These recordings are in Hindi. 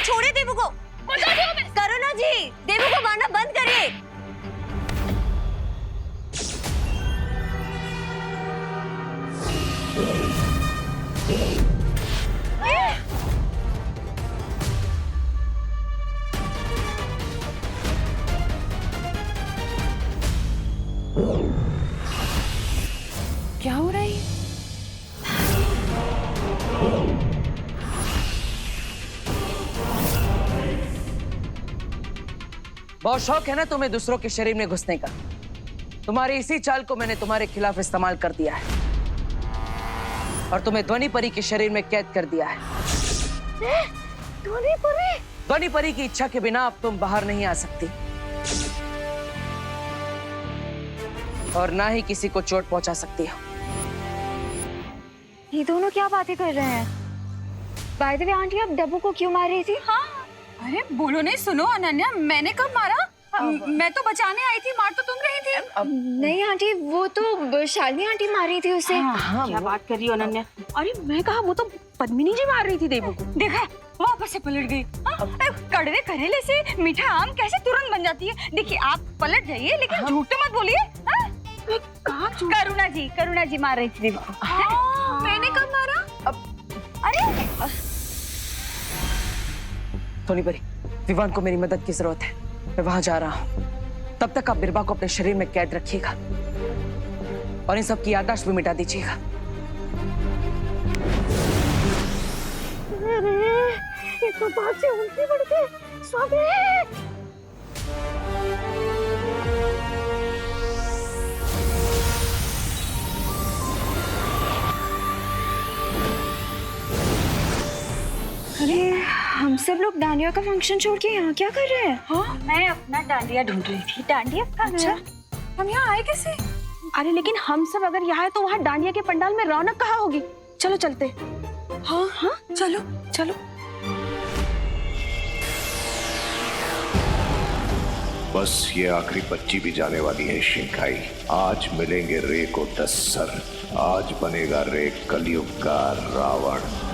छोड़िए देवू को। करुणा जी, देवू को मारना बंद करिए। क्या हो रहा है? बहुत शौक है ना तुम्हें दूसरों के शरीर में घुसने का। तुम्हारी इसी चाल को मैंने तुम्हारे खिलाफ इस्तेमाल कर दिया है और तुम्हें ध्वनि परी के शरीर में कैद कर दिया है। ध्वनि परी? ध्वनि परी की इच्छा के बिना अब तुम बाहर नहीं आ सकती और ना ही किसी को चोट पहुंचा सकती हो। ये दोनों क्या बातें कर रहे हैं? बाय द वे आंटी, आप डब्बू को क्यों मार रही थी? हाँ, अरे बोलो नहीं। सुनो अनन्या, मैंने कब मारा? मैं तो बचाने आई थी, मार तो तुम रही थी। नहीं आंटी, वो तो शालिनी आंटी मार रही थी उसे। क्या बात कर रही हो अनन्या? अरे मैं कहा, वो तो पद्मिनी जी मार रही थी देवू को। देखा, वापस से पलट गई। कड़वे करेले से मीठा आम कैसे तुरंत बन जाती है। देखिए, आप पलट जाइए लेकिन झूठ तो मत बोलिए। करुणा जी मार रही थी देवू को। मैंने कब मारा? अरे ध्वनि परी, विवान को मेरी मदद की जरूरत है। मैं वहां जा रहा हूं। तब तक आप बिरबा को अपने शरीर में कैद रखिएगा और इन सब की याददाश्त भी मिटा दीजिएगा। ये तो बात से उल्टी बढ़ गई। स्वामी, अरे हम सब लोग डांडिया का फंक्शन छोड़ के यहाँ क्या कर रहे हैं? हाँ, मैं अपना डांडिया ढूंढ रही थी। डांडिया कहाँ अच्छा, हम यहाँ आए कैसे? अरे लेकिन हम सब अगर यहाँ है तो वहाँ डांडिया के पंडाल में रौनक कहाँ होगी? चलो चलते। हाँ हाँ, चलो चलो। बस ये आखिरी बच्ची भी जाने वाली है शिंकाई। आज मिलेंगे रे को 10 सर। आज बनेगा रे कलयुग का रावण।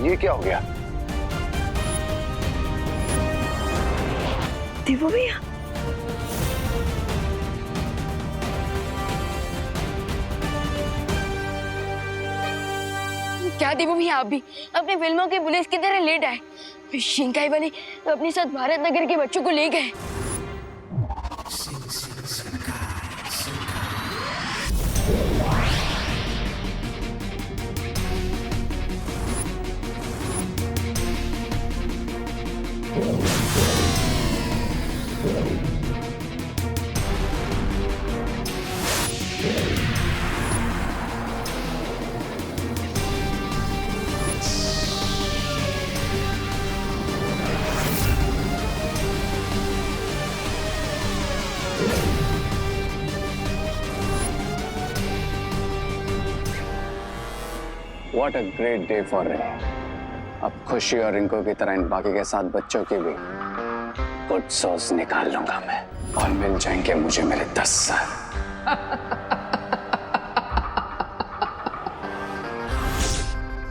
ये क्या हो गया? देवू भैया, क्या देवू भैया, आप भी अपनी फिल्मों की पुलिस की तरह लेट आए। शिंकाई वाले अपने साथ भारत नगर के बच्चों को ले गए। What a great day for Ray. अब खुशी और रिंकू की तरह इन बाकी के 7 बच्चों की भी गुड सॉस निकाल लूंगा मैं और मिल जाएंगे मुझे मेरे 10 साल।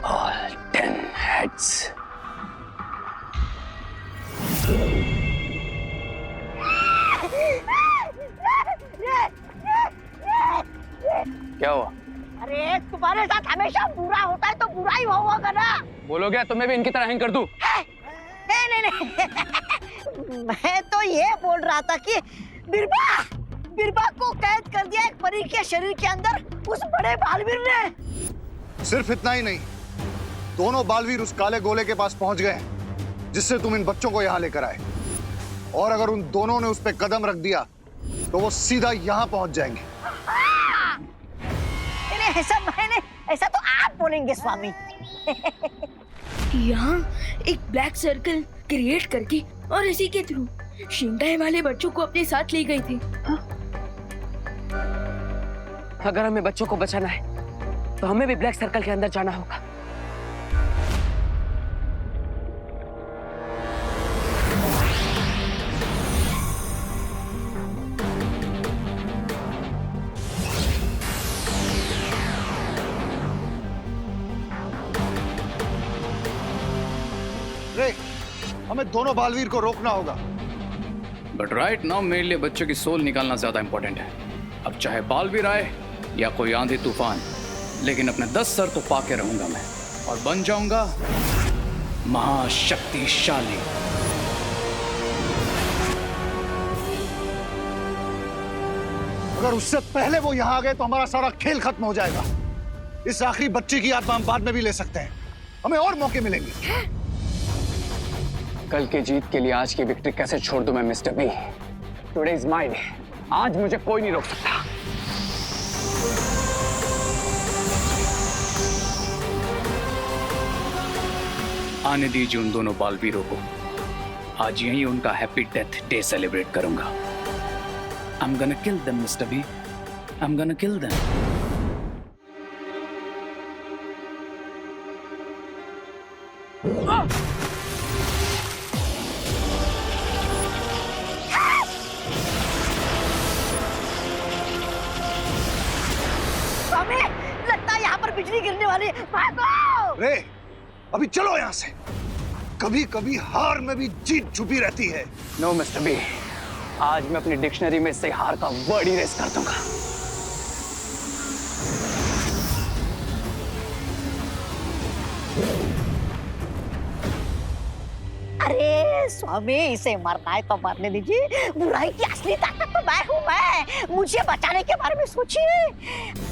All 10 heads. क्या हुआ? अरे तुम्हारे साथ हमेशा बुरा होता है तो बुरा ही होगा ना। बोलो क्या तुम्हें भी इनकी तरह हैंग कर दूं? नहीं मैं तो ये बोल रहा था कि बिरबा को कैद कर दिया एक परी के शरीर के अंदर उस बड़े बालवीर ने। सिर्फ इतना ही नहीं, दोनों बालवीर उस काले गोले के पास पहुंच गए जिससे तुम इन बच्चों को यहाँ लेकर आए। और अगर उन दोनों ने उस पर कदम रख दिया तो वो सीधा यहाँ पहुंच जाएंगे। ऐसा तो आप बोलेंगे स्वामी। यहाँ एक ब्लैक सर्कल क्रिएट करके और इसी के थ्रू शिंकाई वाले बच्चों को अपने साथ ले गए थे। अगर हमें बच्चों को बचाना है तो हमें भी ब्लैक सर्कल के अंदर जाना होगा। रे, हमें दोनों बालवीर को रोकना होगा। बट राइट नाउ मेरे लिए बच्चों की सोल निकालना ज्यादा इंपॉर्टेंट है। अब चाहे बालवीर आए या कोई आंधी तूफान, लेकिन अपने 10 सर तो पाके रहूंगा मैं और बन जाऊंगा महाशक्तिशाली। अगर उससे पहले वो यहाँ आ गए तो हमारा सारा खेल खत्म हो जाएगा। इस आखिरी बच्चे की आत्मा हम बाद में भी ले सकते हैं, हमें और मौके मिलेंगे। कल की जीत के लिए आज की विक्ट्री कैसे छोड़ दूं मैं mister B? Today is my day. आज मुझे कोई नहीं रोक सकता। आने दीजिए उन दोनों बालवीरों को। आज यहीं उनका हैप्पी डेथ डे सेलिब्रेट करूंगा। I'm gonna kill them, Mr. B. I'm gonna kill them. स्वामी, लगता है यहाँ पर बिजली गिरने वाली है। भागो! रे, अभी चलो यहाँ से। कभी कभी हार में भी जीत छुपी रहती है। No, Mr. B. आज मैं अपनी डिक्शनरी में से हार का वर्ड इरेज कर दूंगा। अरे स्वामी, इसे मरना है तो मरने दीजिए। बुराई की असली ताकत तो मैं हूँ। मैं, मुझे बचाने के बारे में सोचिए।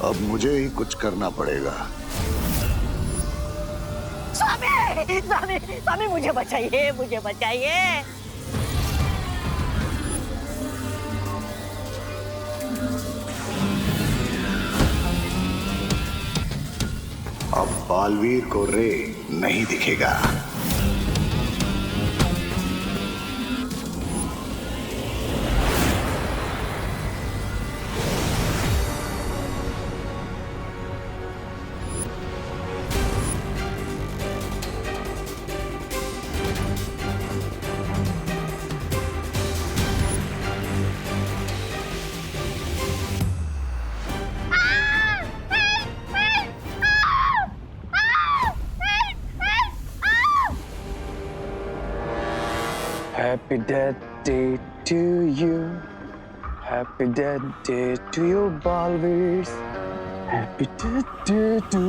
अब मुझे ही कुछ करना पड़ेगा। स्वामी, स्वामी, स्वामी, मुझे बचाइए, मुझे बचाइए। अब बालवीर को रे नहीं दिखेगा। Happy death day to you. Happy death day to you, Balveers. Happy death day to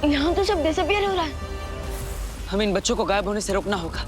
यहाँ तो सब डिसअपियर हो रहा है। हमें इन बच्चों को गायब होने से रोकना होगा।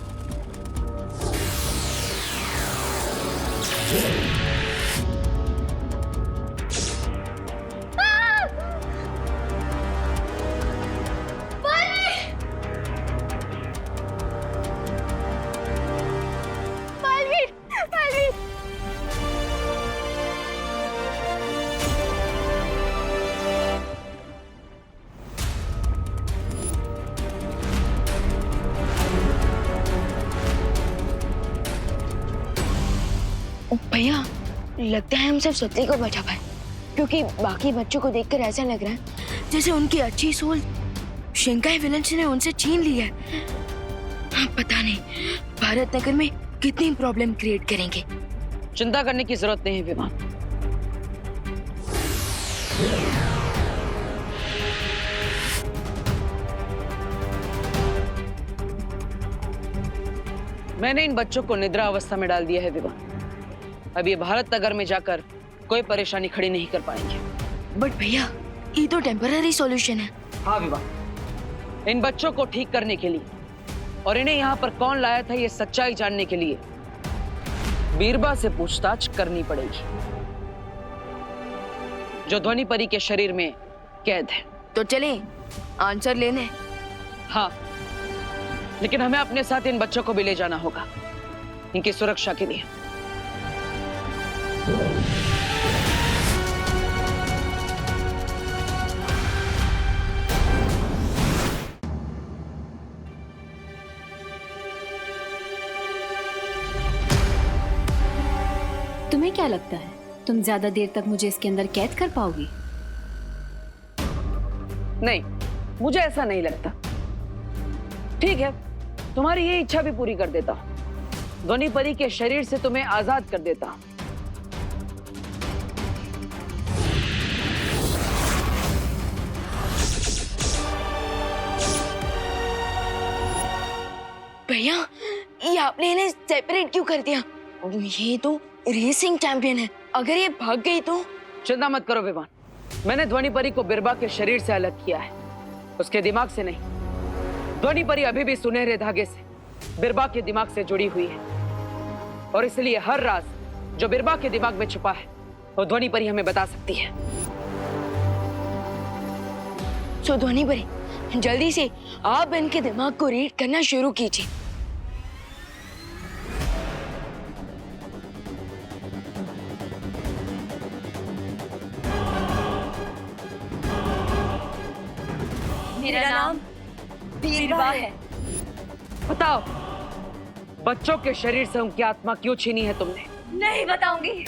भैया, लगता है हम सिर्फ सत्ती को बचा पाए, क्योंकि बाकी बच्चों को देखकर ऐसा लग रहा है जैसे उनकी अच्छी सोल शिंकाई विलन्स ने उनसे छीन ली है। पता नहीं भारत नगर में कितनी प्रॉब्लम क्रिएट करेंगे। चिंता करने की जरूरत नहीं है विमान। मैंने इन बच्चों को निद्रा अवस्था में डाल दिया है विमान। अब ये भारत नगर में जाकर कोई परेशानी खड़ी नहीं कर पाएंगे। बट भैया, ये तो टेम्पररी सॉल्यूशन है। हाँ विमान, इन बच्चों को ठीक करने के लिए और इन्हें यहाँ पर कौन लाया था ये सच्चाई जानने के लिए बीरबा से पूछताछ करनी पड़ेगी। जो ध्वनि परी के शरीर में कैद है। तो चले आंसर लेने। हाँ, लेकिन हमें अपने साथ इन बच्चों को भी ले जाना होगा, इनकी सुरक्षा के लिए। तुम्हें क्या लगता है तुम ज्यादा देर तक मुझे इसके अंदर कैद कर पाओगी? नहीं, मुझे ऐसा नहीं लगता। ठीक है, तुम्हारी ये इच्छा भी पूरी कर देता हूं। ध्वनि परी के शरीर से तुम्हें आजाद कर देता हूं। भैया, ये आपने इन्हें सेपरेट क्यों कर दिया? ये तो रेसिंग चैंपियन है, अगर ये भाग गई तो? चिंता मत करो विवान, मैंने ध्वनि परी को बिरबा के शरीर से अलग किया है, उसके दिमाग से नहीं। ध्वनि परी अभी भी सुनहरे धागे से बिरबा के दिमाग से जुड़ी हुई है, और इसलिए हर राज जो बिरबा के दिमाग में छुपा है वो ध्वनि परी हमें बता सकती है। सो ध्वनि परी, जल्दी से आप इनके दिमाग को रीड करना शुरू कीजिए। मेरा नाम बीरबा है। बताओ, बच्चों के शरीर से उनकी आत्मा क्यों छीनी है तुमने? नहीं बताऊंगी।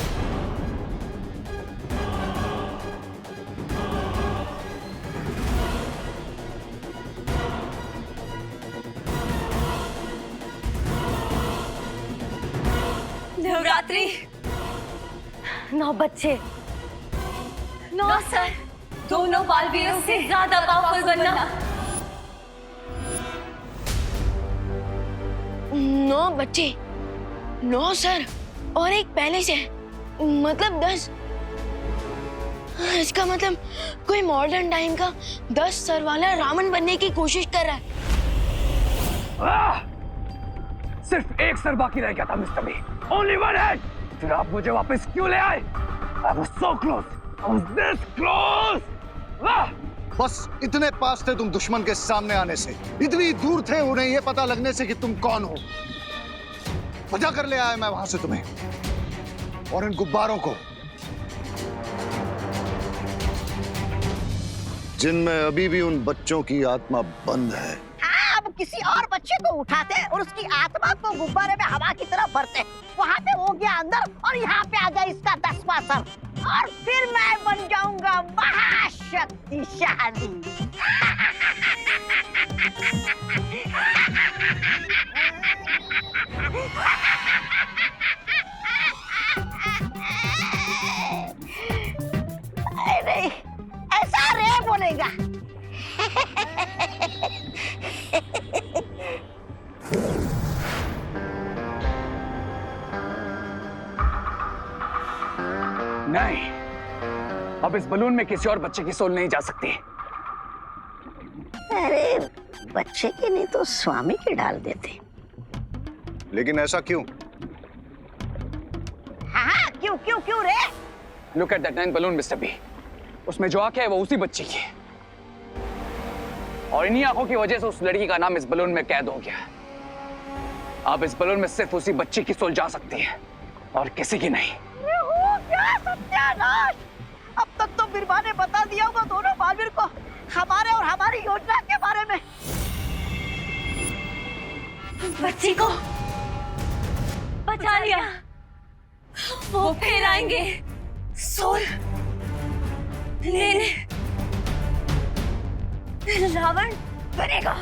नवरात्रि, 9 बच्चे, 9 सर, दोनों बालवीरों से ज्यादा पावरफुल बनना। 9 बच्चे, 9 सर और एक पहले से, मतलब 10। इसका मतलब कोई मॉडर्न टाइम का 10 सर वाला रावण बनने की कोशिश कर रहा है। सिर्फ एक सर बाकी रह गया था mister B. Only one head. फिर आप मुझे वापस क्यों ले आए? I was so close. I was this close. बस इतने पास थे तुम दुश्मन के सामने आने से, इतनी दूर थे उन्हें ये पता लगने से कि तुम कौन हो। बजा कर ले आया मैं वहां से तुम्हें और इन गुब्बारों को, जिनमें अभी भी उन बच्चों की आत्मा बंद है। अब किसी और बच्चे को उठाते और उसकी आत्मा को गुब्बारे में हवा की तरफ भरते, वहाँ पे हो गया अंदर और यहाँ पे आ गया इसका 10वां सर, और फिर मैं बन जाऊंगा महाशक्तिशाली। नहीं, ऐसा रे बोलेगा। नहीं, अब इस बलून में किसी और बच्चे की सोल नहीं जा सकती। अरे बच्चे की नहीं तो स्वामी की डाल देते। लेकिन ऐसा क्यों? हाँ, क्यों क्यों क्यों रे? Look at that 9th balloon, mister B. उसमें जो आंखें है वो उसी बच्ची की है, और इन्हीं आंखों की वजह से उस लड़की का नाम इस बलून में कैद हो गया। अब इस बलून में सिर्फ उसी बच्ची की सोल जा सकती है और किसी की नहीं। क्या सत्यानाश! अब तक तो बिरबा ने बता दिया होगा दोनों बालवीर को हमारे और हमारी योजना के बारे में। बच्ची को बचा लिया, वो फिर आएंगे सोल लेने। रावण बनेगा।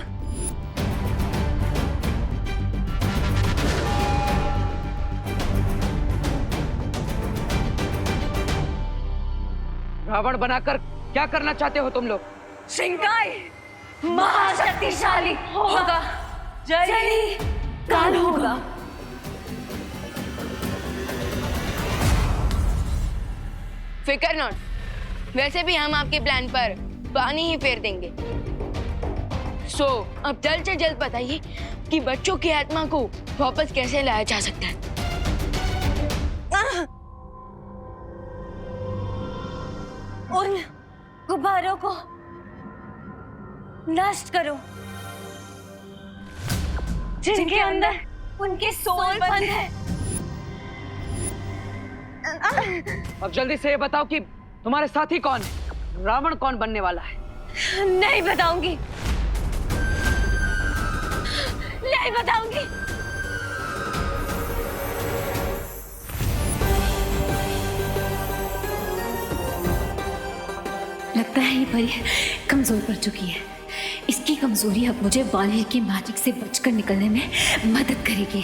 रावण बनाकर क्या करना चाहते हो तुम लोग? शिंकाई महाशक्तिशाली होगा, जली काल होगा। फिकर नॉट, वैसे भी हम आपके प्लान पर पानी ही फेर देंगे। सो अब जल्द से जल्द बताइए कि बच्चों की आत्मा को वापस कैसे लाया जा सकता है। उन गुब्बारों को नष्ट करो जिनके अंदर उनके सोल बंद है। अब जल्दी से ये बताओ कि तुम्हारे साथी कौन है, रावण कौन बनने वाला है? नहीं बताऊंगी, नहीं बताऊंगी। लगता है ये परी कमजोर पड़ चुकी है। इसकी कमजोरी अब मुझे वालिर की मैजिक से बचकर निकलने में मदद करेगी।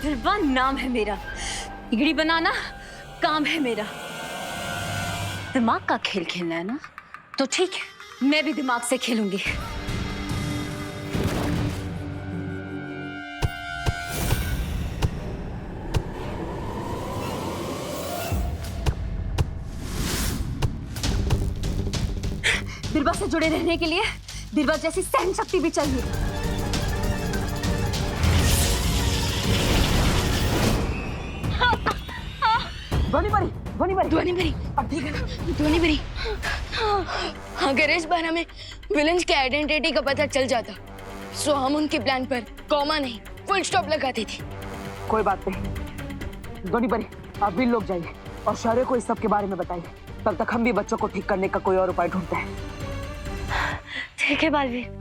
बिरबा नाम है मेरा, बिगड़ी बनाना काम है मेरा। दिमाग का खेल खेलना है ना, तो ठीक है, मैं भी दिमाग से खेलूंगी। बिरबा से जुड़े रहने के लिए बिरबा जैसी सहन शक्ति भी चाहिए। ध्वनि परी, अब ठीक है ना? ध्वनि परी, अगर इस बार हमें विलन्स की आइडेंटिटी का पता चल जाता, सो हम उनके प्लान पर कॉमा नहीं फुल स्टॉप लगाते थे। कोई बात नहीं ध्वनि परी, आप भी लोग जाइए और शौर्य को इस सब के बारे में बताइए। तब तक हम भी बच्चों को ठीक करने का कोई और उपाय ढूंढते हैं। ठीक है बालवीर।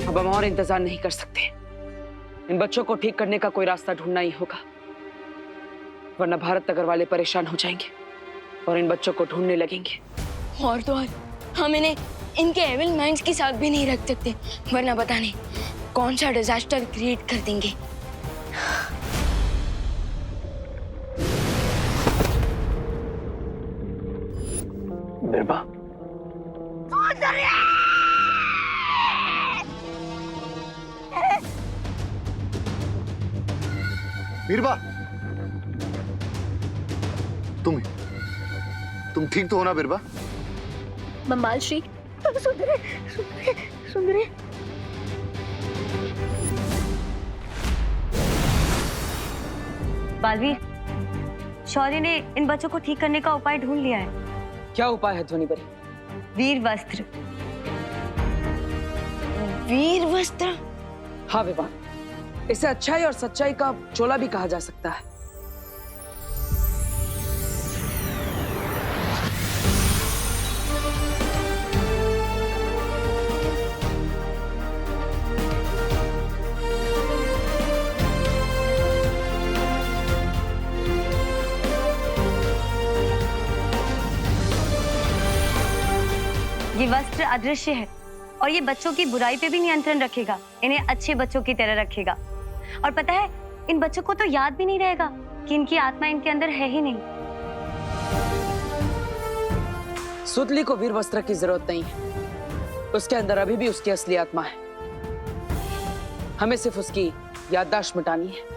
अब हम और इंतजार नहीं कर सकते। इन बच्चों को ठीक करने का कोई रास्ता ढूंढना ही होगा, वरना भारत नगर वाले परेशान हो जाएंगे और इन बच्चों को ढूंढने लगेंगे। और तो और हम इन्हें इनके एविल माइंड्स के साथ भी नहीं रख सकते, वरना पता नहीं कौन सा डिजास्टर क्रिएट कर देंगे। बिरबा, बीरबा, तुम ठीक तो हो ना बीरबा? बम्बाल श्री, सुंदरी, सुंदरी, सुंदरी। बालवीर, शौर्य ने इन बच्चों को ठीक करने का उपाय ढूंढ लिया है। क्या उपाय है ध्वनि परी? वीर वस्त्र। वीर वस्त्र? हाँ विवान, इसे अच्छाई और सच्चाई का चोला भी कहा जा सकता है। ये वस्त्र अदृश्य है और ये बच्चों की बुराई पे भी नियंत्रण रखेगा, इन्हें अच्छे बच्चों की तरह रखेगा। और पता है, इन बच्चों को तो याद भी नहीं रहेगा कि इनकी आत्मा इनके अंदर है ही नहीं। सुतली को वीर वस्त्र की जरूरत नहीं है, उसके अंदर अभी भी उसकी असली आत्मा है। हमें सिर्फ उसकी याददाश्त मिटानी है।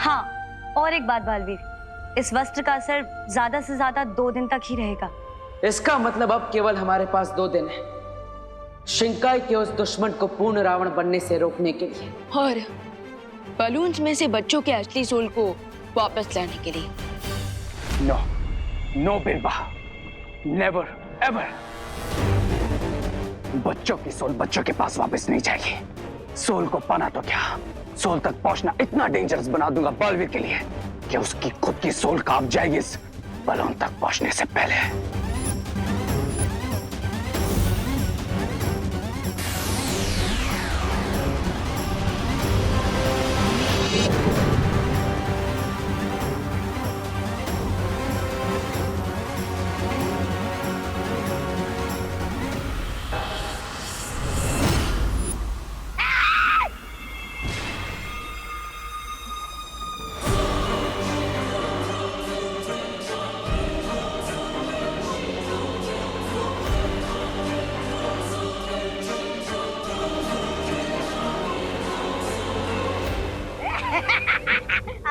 हाँ, और एक बात बालवीर, इस वस्त्र का असर ज्यादा से ज्यादा 2 दिन तक ही रहेगा। इसका मतलब अब केवल हमारे पास 2 दिन है शिंकाई के उस दुश्मन को पूर्ण रावण बनने से रोकने के लिए, और बलून्स में से बच्चों के असली सोल को वापस लाने के लिए। नो, नो बिरबा, नेवर एवर। बच्चों की सोल बच्चों के पास वापस नहीं जाएगी। सोल को पाना तो क्या, सोल तक पहुंचना इतना डेंजरस बना दूंगा बालवीर के लिए कि उसकी खुद की सोल कांप जाएगी इस बलून तक पहुंचने से पहले।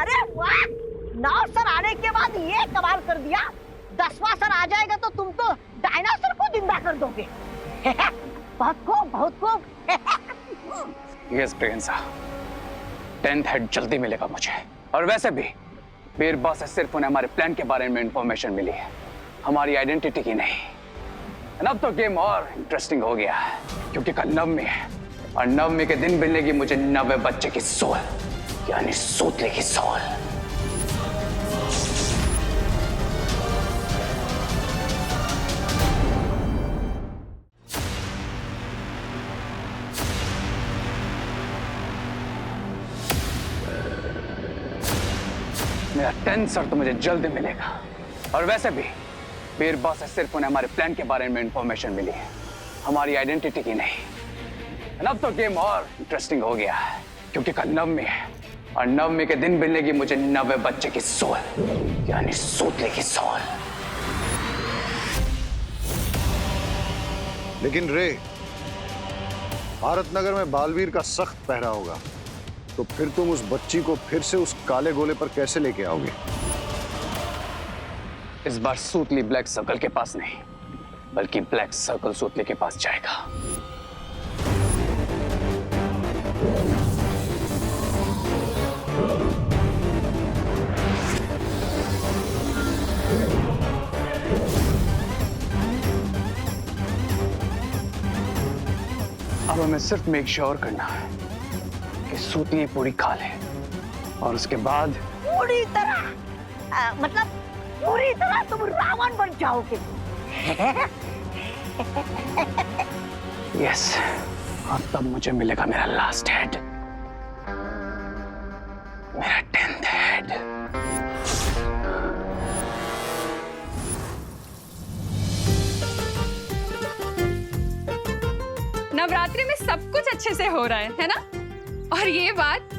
अरे वाह, 9 सर आने के बाद ये कमाल कर दिया। 10वां सर आ जाएगा तो तुम तो डायनासोर को जिंदा कर दोगे। बहुत खूब, बहुत खूब। यस प्रियंसा, 10th हेड जल्दी मिलेगा मुझे। और वैसे भी बीरबल से सिर्फ उन्हें हमारे प्लान के बारे में इंफॉर्मेशन मिली है, हमारी आइडेंटिटी की नहीं। अब तो गेम और इंटरेस्टिंग हो गया है क्योंकि कल नवमी है और नवमी के दिन मिलेगी मुझे 90 बच्चे की सोल, यानी सूतले की सोल। मेरा 10th सर तो मुझे जल्द मिलेगा। और वैसे भी बीरबल से सिर्फ उन्हें हमारे प्लान के बारे में इंफॉर्मेशन मिली है, हमारी आइडेंटिटी की नहीं। अब तो गेम और इंटरेस्टिंग हो गया है क्योंकि कल नवमी है और नवमी के दिन मिलेगी मुझे 90 बच्चे की सोल, यानी सूतले की सोल। लेकिन रे, भारत नगर में बालवीर का सख्त पहरा होगा, तो फिर तुम उस बच्ची को फिर से उस काले गोले पर कैसे लेके आओगे? इस बार सूतली ब्लैक सर्कल के पास नहीं, बल्कि ब्लैक सर्कल सूतले के पास जाएगा। अब हमें सिर्फ मेक श्योर करना है कि सूतली पूरी खा ले और उसके बाद पूरी तरह मतलब पूरी तरह तुम रावण बन जाओगे। यस, और तब मुझे मिलेगा मेरा लास्ट हेड, मेरा 10th हेड। नवरात्रि में सब कुछ अच्छे से हो रहा है ना? और ये बात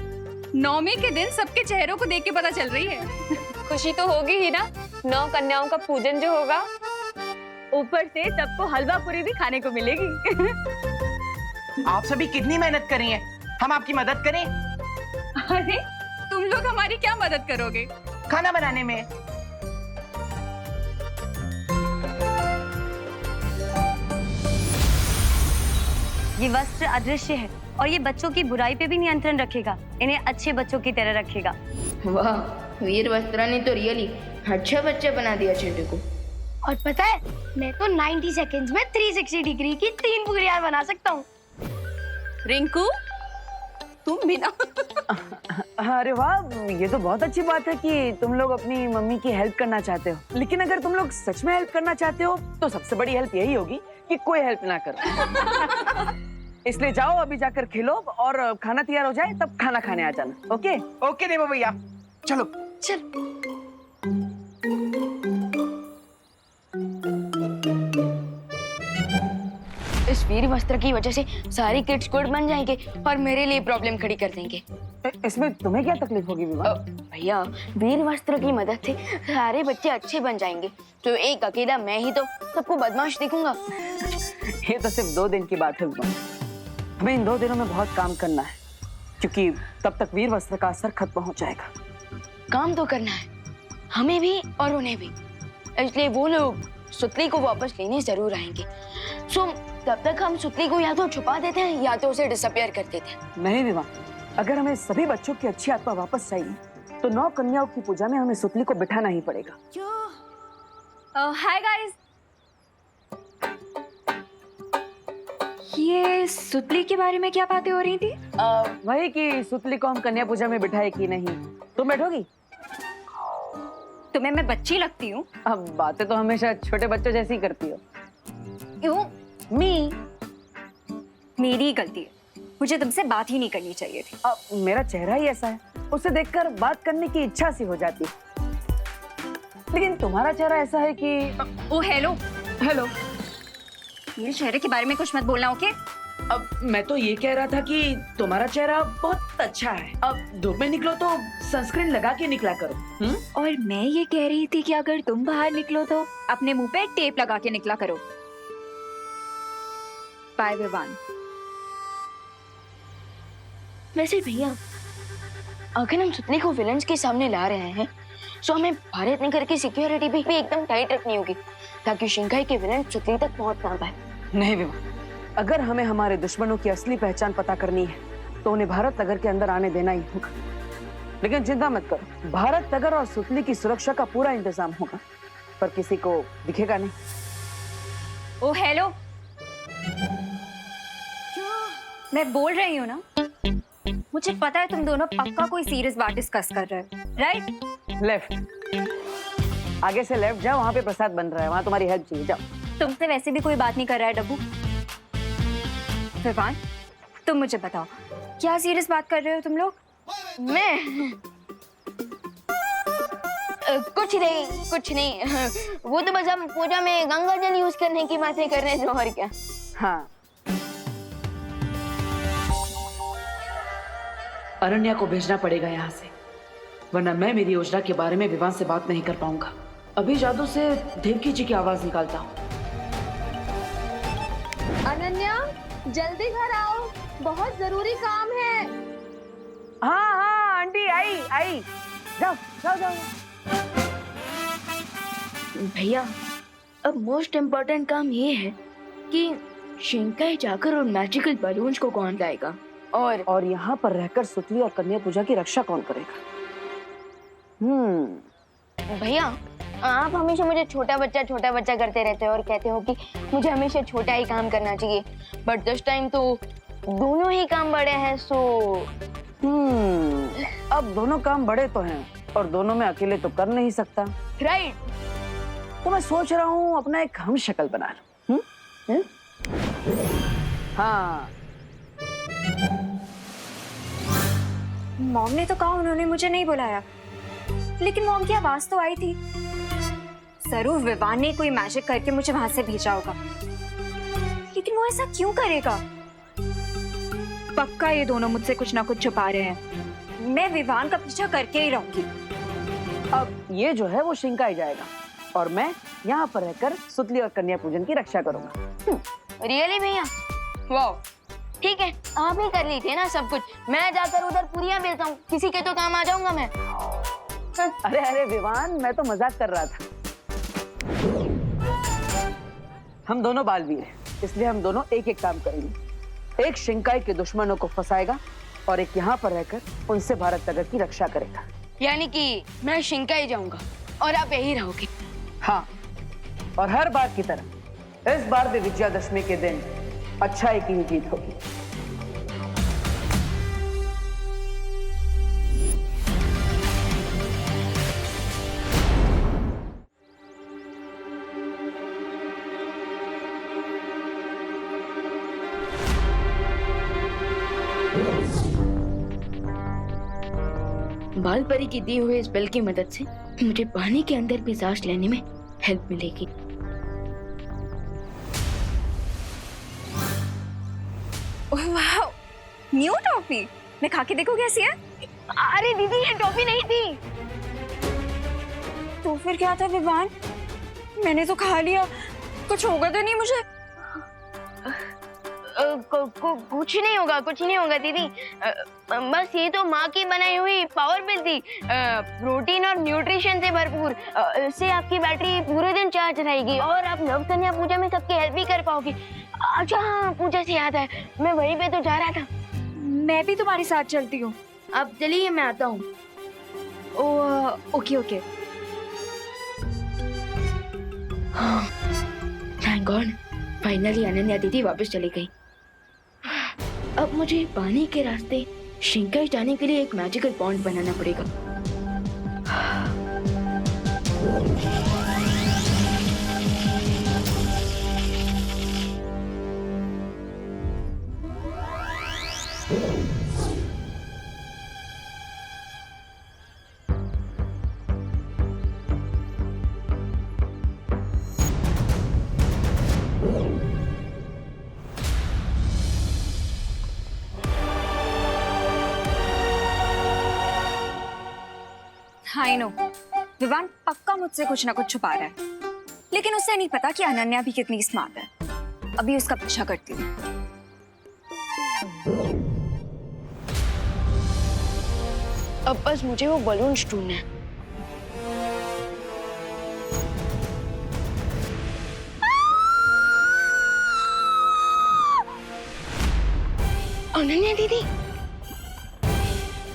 नवमी के दिन सबके चेहरों को देख के पता चल रही है। खुशी तो होगी ही ना, 9 कन्याओं का पूजन जो होगा। ऊपर से सबको हलवा पूरी भी खाने को मिलेगी। आप सभी कितनी मेहनत कर रही हैं, हम आपकी मदद करें? अरे तुम लोग हमारी क्या मदद करोगे? खाना बनाने में। ये वस्त्र अदृश्य है और ये बच्चों की बुराई पे भी नियंत्रण रखेगा, इन्हें अच्छे बच्चों की तरह रखेगा। वाह, वीर वस्त्रा ने तो रियली अच्छा बच्चा बना दिया चेटू को। और पता है, मैं तो 90 सेकंड्स में 360 डिग्री की 3 पूरियां बना सकता हूँ। रिंकू, तुम भी ना। अरे वाह, ये तो बहुत अच्छी बात है कि तुम लोग अपनी मम्मी की हेल्प करना चाहते हो। लेकिन अगर तुम लोग सच में हेल्प करना चाहते हो तो सबसे बड़ी हेल्प यही होगी कि कोई हेल्प ना करो। इसलिए जाओ, अभी जाकर खेलो और खाना तैयार हो जाए तब खाना खाने आ जाना। ओके ओके देवा भैया, चलो चल। इस वीर वस्त्र की वजह से सारी किड्स गुड बन जाएंगे और मेरे लिए प्रॉब्लम खड़ी कर देंगे। इसमें तुम्हें क्या तकलीफ होगी विवाह? भैया, वीर वस्त्र की मदद से सारे बच्चे अच्छे बन जाएंगे, तो एक अकेला मैं ही तो सबको बदमाश दिखूंगा। ये तो सिर्फ 2 दिन की बात है विवाह, हमें इन 2 दिनों में बहुत काम करना है क्योंकि तब तक वीर वस्त्र का असर खत्म हो जाएगा। काम तो करना है हमें भी और उन्हें भी, इसलिए वो लोग सुतली को वापस लेने जरूर आएंगे। सो तब तक हम सुतली को या तो छुपा देते हैं या तो उसे डिसअपियर कर देते हैं। नहीं विवाह, अगर हमें सभी बच्चों की अच्छी आत्मा वापस चाहिए तो 9 कन्याओं की पूजा में हमें सुतली को बिठाना ही पड़ेगा। हाय गाइस, ये सुतली के बारे में क्या बातें हो रही थी? वही कि सुतली को हम कन्या पूजा में बिठाए कि नहीं। तुम बैठोगी? तुम्हें मैं बच्ची लगती हूँ? अब बातें तो हमेशा छोटे बच्चों जैसी करती हो। क्यों? मेरी गलती है, मुझे तुमसे बात ही नहीं करनी चाहिए थी। अब मेरा चेहरा ही ऐसा है, उसे देखकर बात करने की इच्छा सी हो जाती है। लेकिन तुम्हारा चेहरा ऐसा है कि ओ हेलो, हेलो। मेरे चेहरे के बारे में कुछ मत बोलना, ओके? अब मैं तो ये कह रहा था कि तुम्हारा चेहरा बहुत अच्छा है। अब धूप में निकलो तो सनस्क्रीन लगा के निकला करो। और मैं ये कह रही थी कि अगर तुम बाहर निकलो तो अपने मुंह पे टेप लगा के निकला करो। बाय विवान। वैसे भैया, अगर हम सुतली को विलन्स के सामने ला रहे हैं तो हमें भारत नगर की सिक्योरिटी भी एकदम टाइट रखनी होगी ताकि शिंकाई के विलन सुतली तक पहुंच ना पाए। नहीं विवान, अगर हमें हमारे दुश्मनों की असली पहचान पता करनी है तो उन्हें भारत नगर के अंदर आने देना ही होगा। लेकिन चिंता मत करो, भारत नगर और सुतली की सुरक्षा का पूरा इंतजाम होगा, पर किसी को दिखेगा नहीं। ओ हेलो, मैं बोल रही हूँ ना, मुझे पता है तुम दोनों पक्का कोई सीरियस बात डिस्कस कर रहे हो, राइट? लेफ्ट, आगे से लेफ्ट जाओ, वहाँ पे प्रसाद बन रहा है, वहाँ तुम्हारी हेल्प चाहिए, जाओ। तुमसे वैसे भी कोई बात नहीं कर रहा है डब्बू। विवान, तुम मुझे बताओ, क्या सीरियस बात कर रहे हो तुम लोग? मैं कुछ नहीं वो तो बस हम पूजा में गंगा जल यूज करने की बातें कर रहे थे, और क्या। हाँ, अरण्या को भेजना पड़ेगा यहाँ से, वरना मैं मेरी योजना के बारे में विवान से बात नहीं कर पाऊंगा। अभी जादू से देवकी जी की आवाज निकालता हूँ। अनन्या, जल्दी घर आओ, बहुत जरूरी काम है। हाँ हाँ आंटी, आई, जाओ जाओ जाओ। भैया, अब मोस्ट इम्पोर्टेंट काम ये है कि शिंकाई जाकर उन मैजिकल बलून्स को कौन लाएगा, और यहाँ पर रहकर सुतली और कन्या पूजा की रक्षा कौन करेगा? भैया, आप हमेशा मुझे छोटा बच्चा करते रहते हो और कहते हो कि मुझे हमेशा छोटा ही काम करना चाहिए, बट दिस टाइम तो दोनों ही काम बड़े हैं, सो अब दोनों काम बड़े तो हैं और दोनों में अकेले तो कर नहीं सकता, राइट? तो मैं सोच रहा हूँ अपना एक हम शक्ल बना लूं। हाँ, मॉम ने तो कहा उन्होंने मुझे नहीं बुलाया, लेकिन मॉम की आवाज तो आई थी। जरूर विवान ने कोई मैजिक करके मुझे वहां से भेजा होगा, लेकिन वो ऐसा क्यों करेगा? पक्का ये दोनों मुझसे कुछ ना कुछ छुपा रहे हैं। मैं विवान का पीछा करके ही रहूंगी। अब ये जो है वो शिंकाई जाएगा और मैं यहाँ पर रहकर सुतली और कन्या पूजन की रक्षा करूंगा। रियली भैया? वाओ, ठीक है, आप ही कर लीजिए ना सब कुछ, मैं जाकर उधर पूरियां बेचता हूँ, किसी के तो काम आ जाऊंगा मैं। अरे विवान, मैं तो मजाक कर रहा था। हम दोनों बालवीर हैं, इसलिए हम दोनों एक एक काम करेंगे। एक शिंकाई के दुश्मनों को फंसाएगा और एक यहाँ पर रहकर उनसे भारत नगर की रक्षा करेगा। यानी कि मैं शिंकाई जाऊंगा और आप यही रहोगे? हाँ, और हर बार की तरह इस बार भी विजयादशमी के दिन अच्छाई की ही जीत होगी। बाल परी की दी हुई स्पेल की मदद से मुझे पानी के अंदर भी सांस लेने में हेल्प मिलेगी। वाह, न्यू टॉफी। मैं खा के देखो कैसी है। अरे दीदी, ये टॉफी नहीं थी। तो फिर क्या था विवान? मैंने तो खा लिया, कुछ होगा तो नहीं मुझे? कुछ नहीं होगा दीदी, बस ये तो माँ की बनाई हुई पावर पिल थी, प्रोटीन और न्यूट्रिशन से भरपूर। इससे आपकी बैटरी पूरे दिन चार्ज रहेगी और आप नव कन्या पूजा में सबकी हेल्प भी कर पाओगे। अच्छा हाँ, पूजा से याद है, मैं वहीं पे तो जा रहा था। मैं भी तुम्हारे साथ चलती हूँ। अब चलिए, मैं आता हूँ। Okay. Thank God, finally Ananya दीदी वापस चली गई। अब मुझे पानी के रास्ते शिंकाई जाने के लिए एक मैजिकल पॉन्ड बनाना पड़ेगा। आई नो विवान पक्का मुझसे कुछ ना कुछ छुपा रहा है, लेकिन उसे नहीं पता कि अनन्या भी कितनी स्मार्ट है। अभी उसका पीछा करती हूँ। अब बस मुझे वो बलून्स ढूंढना है। अनन्या दीदी,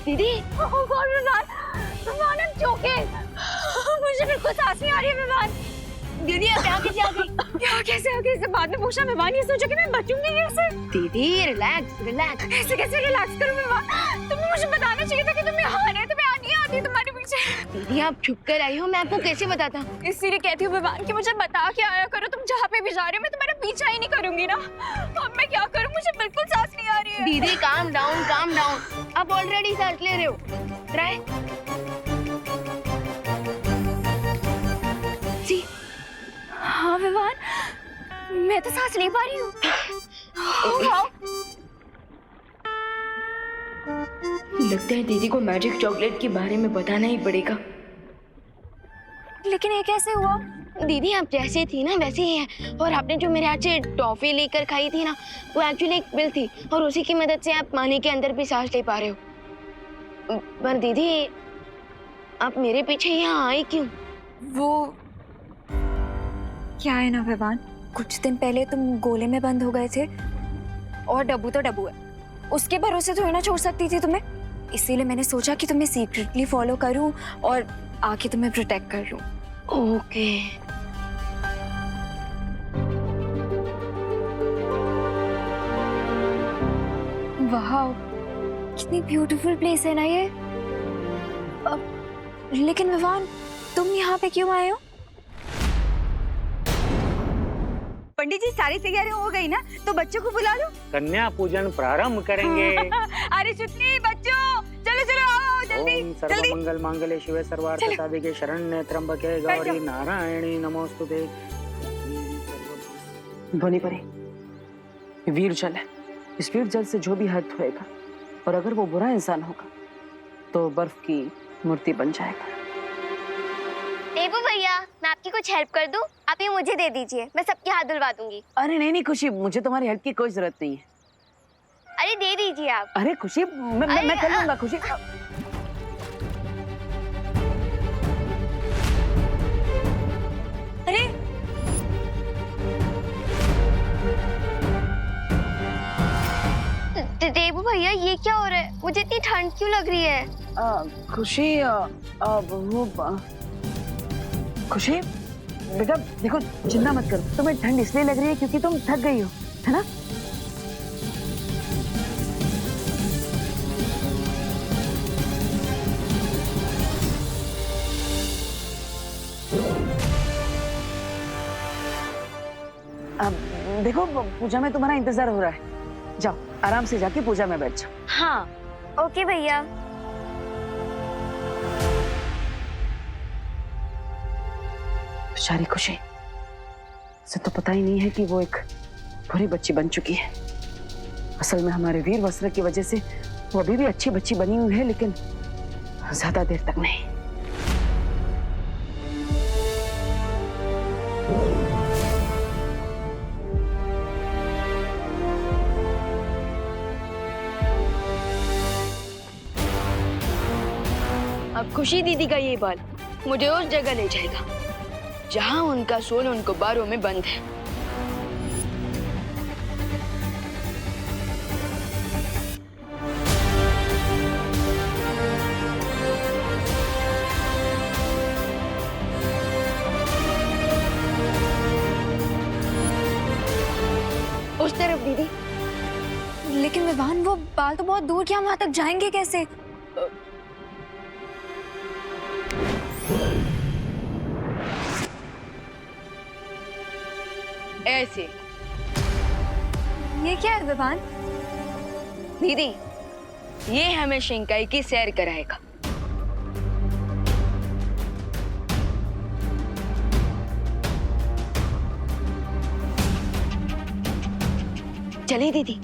दीदी विमान मुझे बिल्कुल सांस नहीं आ रही है विमान। दीदी आप यहाँ कैसे आ गई? क्या कैसे आ गई? इसे बाद में पूछा विवान, ये सोचा कि मैं बचूंगी कैसे? दीदी रिलैक्स रिलैक्स। ऐसे कैसे रिलैक्स करूं विवान? तुम्हें मुझे बताना चाहिए था कि तुम यहाँ आ रहे थे। मैं नहीं आती तुम्हारे पीछे। दीदी आप छुप कर आई हो, मैं आपको कैसे बताता? इसीलिए कहती हूँ विवान कि मुझे बता के आया करो। तुम जहाँ पे भी जा रहे हो मैं तुम्हारा पीछा ही नहीं करूंगी ना। अब मैं क्या करूँ? मुझे बिल्कुल सांस नहीं आ रही है। दीदी काम डाउन काम डाउन। आप ऑलरेडी सांस ले रहे हो। ट्राई। हाँ विवान, मैं तो सांस ले पा रही हूँ। लगता है दीदी को मैजिक चॉकलेट के बारे में बताना ही पड़ेगा। लेकिन ये कैसे हुआ? दीदी आप जैसे थी ना वैसे ही हैं, और आपने जो मेरे हाथ से टॉफी लेकर खाई थी ना, वो एक्चुअली एक पिल थी, और उसी की मदद से आप पानी के अंदर भी सांस ले पा रहे हो। पर दीदी आप मेरे पीछे यहाँ आई क्यों? वो क्या है ना विवान, कुछ दिन पहले तुम गोले में बंद हो गए थे, और डब्बू तो डब्बू है, उसके भरोसे तो ना छोड़ सकती थी तुम्हें। इसीलिए मैंने सोचा कि तुम्हें सीक्रेटली फॉलो करूं और आके तुम्हें प्रोटेक्ट कर लूं। ओके। वाह, कितनी ब्यूटीफुल प्लेस है ना ये। लेकिन विवान तुम यहाँ पे क्यों आए हो? पंडित जी सारी तैयारियां हो गई ना, तो बच्चों को बुला लो। कन्या पूजन प्रारंभ करेंगे। अरे सुतनी बच्चों, चलो चलो आओ जल्दी ओम जल्दी। सर्वमंगल मांगल्ये शिवे सर्वार्थ साधिके शरण्ये त्र्यंबके गौरी नारायणी नमोस्तुते। ध्वनि परी, ये वीर जल है। इस वीर जल से जो भी हद होएगा, और अगर वो बुरा इंसान होगा तो बर्फ की मूर्ति बन जाएगा। देबू भैया, मैं आपकी कुछ हेल्प कर दूं? आप ये मुझे दे दीजिए, मैं सबके हाथ धुलवा दूंगी। अरे नहीं नहीं खुशी, मुझे तुम्हारी हेल्प की कोई जरूरत नहीं है। अरे दे दीजिए आप। अरे खुशी, मैं कर लूंगा खुशी। अरे देबू भैया ये क्या हो रहा है? मुझे इतनी ठंड क्यों लग रही है? खुशी खुशी बेटा देखो, चिंता मत करो। तुम्हें ठंड इसलिए लग रही है क्योंकि तुम थक गई हो, है ना? अब देखो, पूजा में तुम्हारा इंतजार हो रहा है। जाओ आराम से जाके पूजा में बैठ जाओ। हाँ ओके भैया। बेचारी खुशी, इसे तो पता ही नहीं है कि वो एक बुरी बच्ची बन चुकी है। असल में हमारे वीर वस्त्र की वजह से वो अभी भी अच्छी बच्ची बनी हुई है, लेकिन ज्यादा देर तक नहीं। अब खुशी दीदी का ये बाल मुझे उस जगह ले जाएगा जहां उनका सोल उनको बारों में बंद है। उस तरफ दीदी। लेकिन विवान, वो बाल तो बहुत दूर, क्या वहां तक जाएंगे कैसे? ऐसे। ये क्या है विवान? दीदी, ये हमें शिंकाई की सैर कराएगा। चलिए दीदी।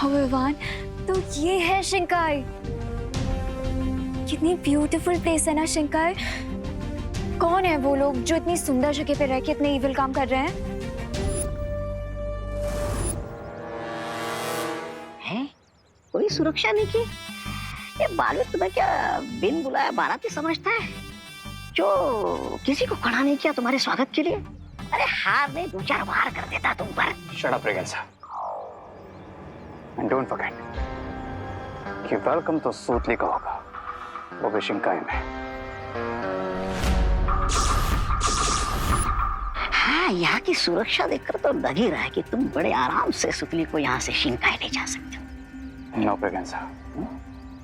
विवान, तो ये है शिंकाई। कितनी ब्यूटीफुल प्लेस है ना शिंकाई। कौन है वो लोग जो इतनी सुंदर जगह पे रह के इतने इविल काम कर रहे हैं? हैं? कोई सुरक्षा नहीं की? ये बालू तुम्हें क्या बिन बुलाया बाराती समझता है, जो किसी को खड़ा नहीं किया तुम्हारे स्वागत के लिए? अरे हार ने 2-4 वार कर देता तुम पर। Shut up, Regensa. And don't forget कि वेलकम तो सूतली का होगा, वो भी शिंकाई में। हाँ, यहाँ की सुरक्षा देखकर तो लग ही रहा है कि तुम बड़े आराम से सुतली को यहाँ से शिंकाई ले जा सकते हो। नो प्रेगेंसा,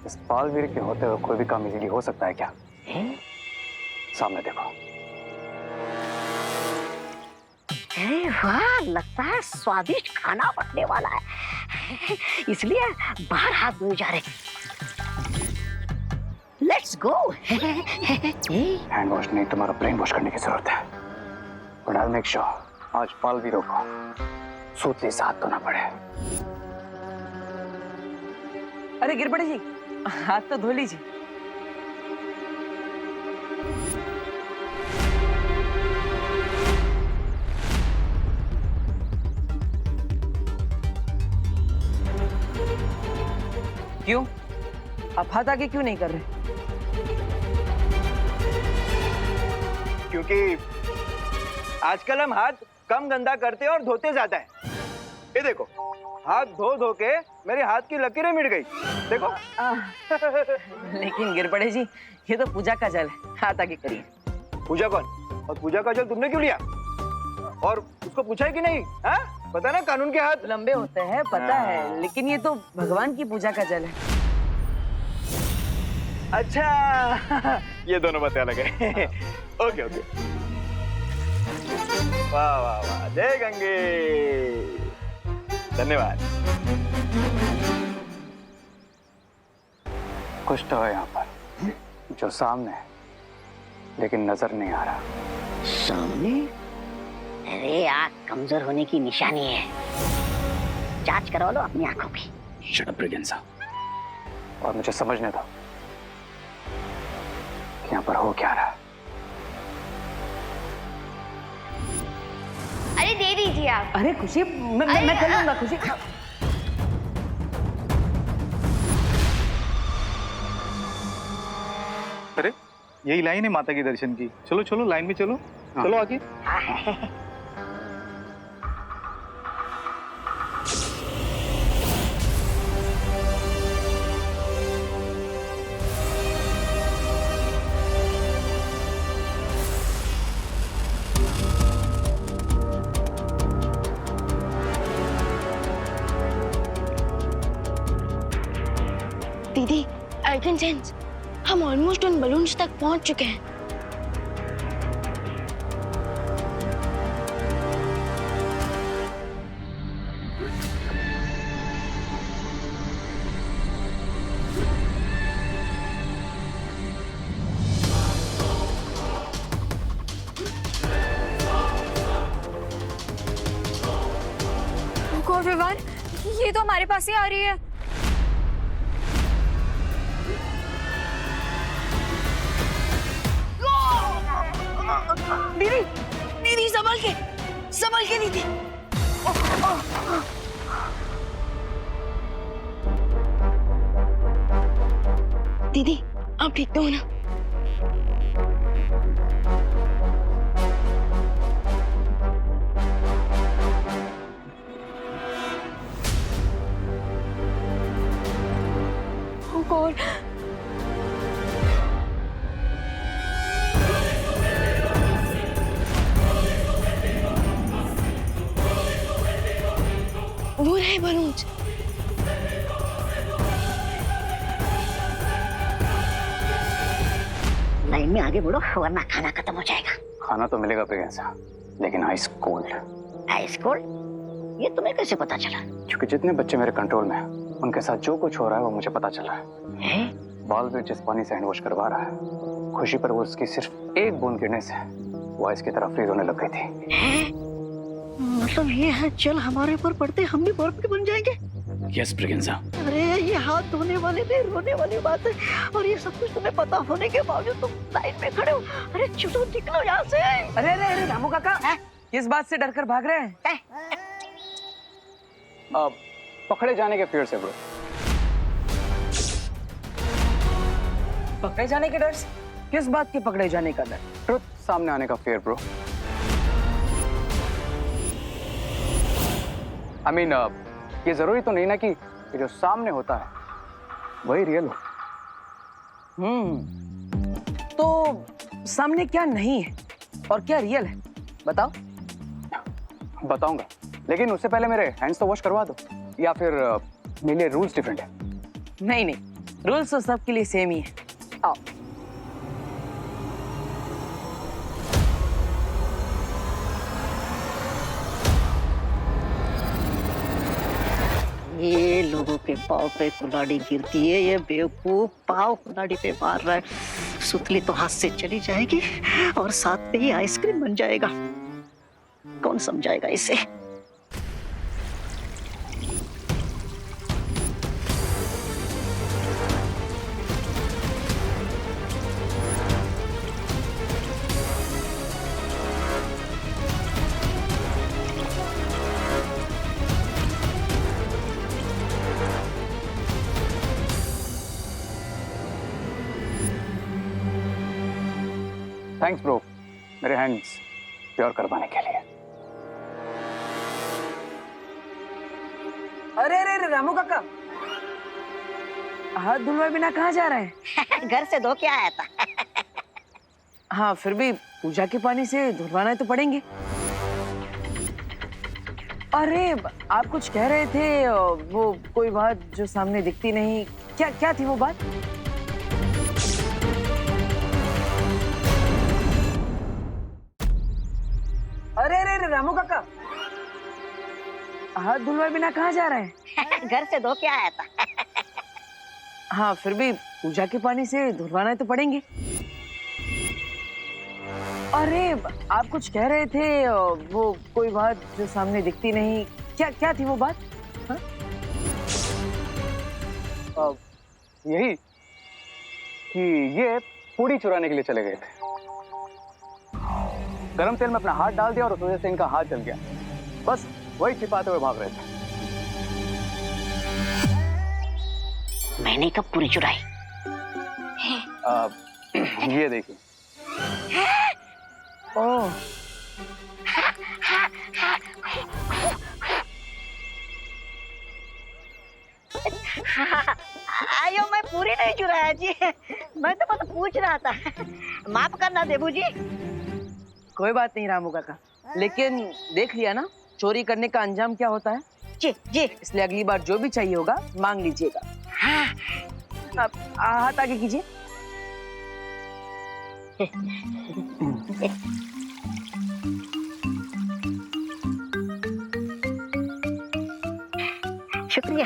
इस बालवीर के होते हुए कोई भी काम इजीली हो सकता है क्या? सामने देखो। अरे वाह, लगता है स्वादिष्ट खाना बनने वाला है, इसलिए बाहर हाथ धोए जा रहे। Let's go. हैंड वॉश नहीं, तुम्हारा ब्रेन वॉश करने की जरूरत है। बट आई मेक श्योर आज बालवीरों को सूतली से हाथ धोना पड़े। अरे गिरबड़े जी, हाथ तो धो लीजिए। क्यों? आप हाथ आगे क्यों नहीं कर रहे? क्योंकि आजकल हम हाथ कम गंदा करते हैं और धोते ज्यादा है। ये देखो, हाथ धो धो के मेरे हाथ की लकीरें मिट गई। देखो। लेकिन गिरबड़े जी, ये तो पूजा का जल है, हाथ आगे करिए। पूजा कौन? और पूजा का जल तुमने क्यों लिया? और उसको पूछा है कि नहीं? हाँ? पता ना कानून के हाथ लंबे होते हैं, पता है, लेकिन ये तो भगवान की पूजा का जल है। अच्छा, ये दोनों बातें अलग है। Okay okay. वाह वाह वाह, जय गंगे। धन्यवाद। कुछ तो है यहाँ पर जो सामने है, लेकिन नजर नहीं आ रहा। सामने? अरे आँख कमजोर होने की निशानी है, जांच करवा लो अपनी आंखों की। शट अप रेगेंसा, और मुझे समझने दो कि यहाँ पर हो क्या रहा है। अरे दे दीजिए आप। अरे खुशी, मैं कर लूंगा खुशी। अरे यही लाइन है माता के दर्शन की। चलो चलो लाइन में चलो। चलो आगे। दीदी, आई कैन सेंस हम ऑलमोस्ट उन बलून्स तक पहुंच चुके हैं। गॉड विवान, ये तो हमारे पास ही आ रही है। दीदी, दीदी संभल के दीदी। दीदी, आप ठीक तो हो ना? My balloons. लाइन में आगे बढ़ो वरना खाना खत्म हो जाएगा। खाना तो मिलेगा प्रियंका, लेकिन आइस कोल्ड। Ice cold? ये तुम्हें कैसे पता चला? क्योंकि जितने बच्चे मेरे कंट्रोल में हैं, उनके साथ जो कुछ हो रहा है वो मुझे पता चला है। बालवीर जिस पानी से हैंड वॉश करवा रहा है, खुशी पर वो उसकी सिर्फ एक बूंद गिरने से वो आइस की तरफ फ्रीज होने लग गई थी। मतलब ये है जल हमारे ऊपर पड़ते हम भी बर्फ के बन जाएंगे? यस प्रियंका। अरे ये हाथ धोने वाले भी रोने वाली बात है, और ये सब कुछ तुम्हें पता होने के बावजूद तुम लाइन में खड़े हो। अरे चलो निकलो यहाँ से। अरे अरे अरे रामू काका, किस बात से डरकर भाग रहे हैं? पकड़े जाने के फियर से ब्रो। पकड़े जाने के डर से? किस बात के पकड़े जाने का डर? ट्रुथ सामने आने का फियर ब्रो। I mean, ये जरूरी तो नहीं ना कि जो सामने होता है वही रियल हो। तो सामने क्या नहीं है और क्या रियल है, बताओ। बताऊंगा, लेकिन उससे पहले मेरे हैंड्स तो वॉश करवा दो, या फिर मेरे लिए रूल्स डिफरेंट है? नहीं नहीं, रूल्स तो सबके लिए सेम ही है। आओ। ये लोगों के पाँव पे कुल्हाड़ी गिरती है, ये बेवकूफ पाँव कुल्हाड़ी पे मार रहा है। सुतली तो हाथ से चली जाएगी और साथ पे ही आइसक्रीम बन जाएगा। कौन समझाएगा इसे? थैंक्स ब्रो, मेरे हैंड्स प्योर करवाने के लिए। अरे अरे अरे रामू काका, हाथ धुलवाए बिना कहाँ जा रहे हैं? घर से धो के आया था। हाँ, फिर भी पूजा के पानी से धुलवाना तो पड़ेंगे। अरे आप कुछ कह रहे थे, वो कोई बात जो सामने दिखती नहीं, क्या क्या थी वो बात? अरे अरे अरे रामू काका, हाथ धुलवाए बिना कहाँ जा रहे हैं? घर से धो के आया था। हाँ, फिर भी पूजा के पानी से धुलवाना तो पड़ेंगे। अरे आप कुछ कह रहे थे, वो कोई बात जो सामने दिखती नहीं, क्या क्या थी वो बात? हाँ? यही कि ये पूरी चुराने के लिए चले गए थे। गरम तेल में अपना हाथ डाल दिया और उस वजह से इनका हाथ जल गया। बस वही छिपाते हुए भाग रहे थे। मैंने कब पूरी चुराई? ये देखिए। ओह, आयो, मैं पूरी नहीं चुराया जी, मैं तो बस पूछ रहा था। माफ करना देबू जी। कोई बात नहीं रामू काका, लेकिन देख लिया ना चोरी करने का अंजाम क्या होता है। जी जी, इसलिए अगली बार जो भी चाहिए होगा मांग लीजिएगा। हाँ। अब हाथ आगे कीजिए। शुक्रिया।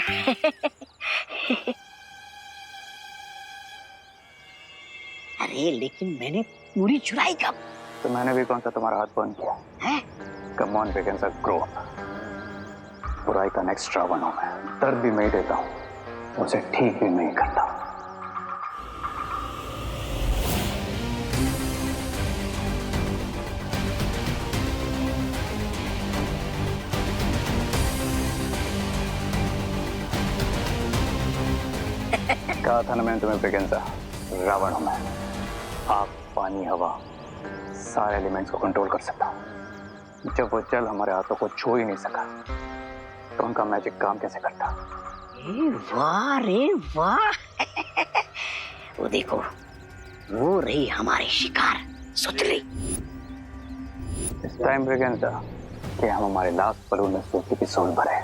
अरे लेकिन मैंने पूरी चुराई कब? तो मैंने भी कौन सा तुम्हारा हाथ बंद किया है? Come on begins a grow up. बुराई का नेक्स्ट रावण हूं मैं। दर्द भी मैं ही देता हूं, उसे ठीक भी मैं ही करता हूं। कहा था ना मैंने तुम्हें बिगिंस रावण हूं मैं। आग, पानी, हवा, सारे एलिमेंट्स को कंट्रोल कर सकता हूं। जब वो जल हमारे हाथों को छू ही नहीं सका तो उनका मैजिक काम कैसे करता? वाह रे वाह। वो देखो, वो रही हमारी शिकार सुतली। इस टाइम बिगिंस कि हम हमारे लास्ट बलून में सूर्य की सोल भरे।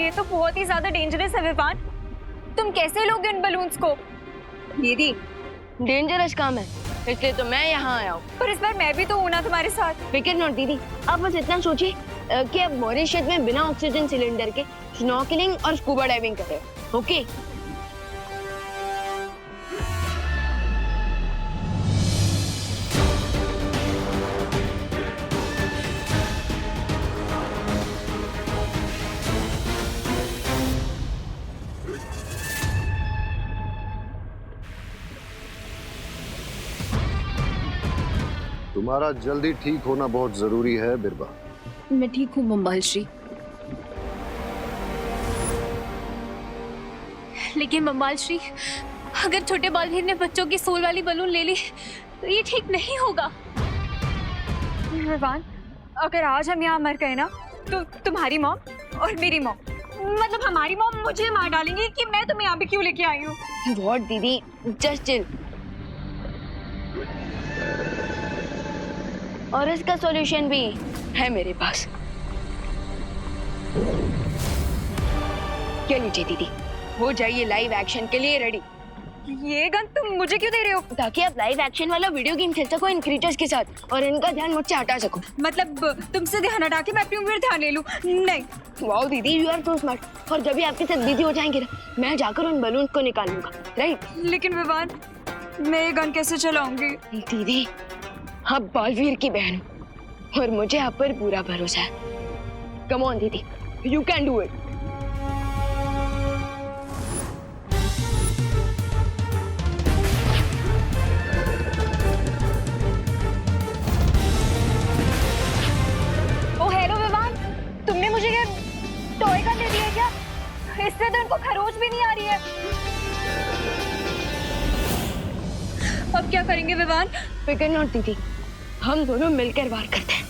ये तो बहुत ही ज्यादा डेंजरस है विवान। तुम कैसे लोगे उन बलून्स को? दीदी डेंजरस काम है, इसलिए तो मैं यहाँ आया हूँ। पर इस बार मैं भी तो हूं ना तुम्हारे साथ। फिक्र नॉट दीदी, आप बस इतना सोचिए कि आप मॉरिशस में बिना ऑक्सीजन सिलेंडर के स्नॉर्कलिंग और स्कूबा डाइविंग कर रहे हो। ओके तुम्हारा जल्दी ठीक होना बहुत जरूरी है बिरबा। मैं ठीक हूँ मम्बाल श्री, लेकिन मम्बाल श्री अगर छोटे बालवीर ने बच्चों की सोल वाली बलून ले ली तो ये ठीक नहीं होगा। विवान, अगर आज हम यहाँ मर गए ना तो तुम्हारी मॉम और मेरी मॉम, मतलब हमारी मॉम मुझे मार डालेंगी कि मैं तुम्हें यहाँ पे क्यों लेके आई हूँ। व्हाट दीदी, जस्ट चिल। और इसका सॉल्यूशन भी है मेरे पास। क्या लीजिए दीदी, हो जाइए लाइव एक्शन के लिए रेडी। ये गन तुम मुझे क्यों दे रहे हो? ताकि आप लाइव एक्शन वाला वीडियो गेम खेल सको इन क्रीचर्स के साथ और इनका ध्यान मुझसे हटा सको। मतलब तुमसे ध्यान हटा के मैं अपने ऊपर ध्यान ले लूं? नहीं। वाओ दीदी, यू आर सो स्मार्ट। और जब भी आपके साथ बिजी हो जाएंगे ना, मैं जाकर उन बलून को निकाल लूंगा, राइट? लेकिन विवान, मैं ये गन कैसे चलाऊंगी? दीदी, आप बालवीर की बहन हो और मुझे आप पर पूरा भरोसा है। कम ऑन दीदी, you can do it. Oh hello Vivaan, तुमने मुझे ये टॉय गन दे दिया क्या? इससे तो उनको खरोच भी नहीं आ रही है। अब क्या करेंगे विवान? फिकर नॉट दीदी, हम दोनों मिलकर वार करते हैं।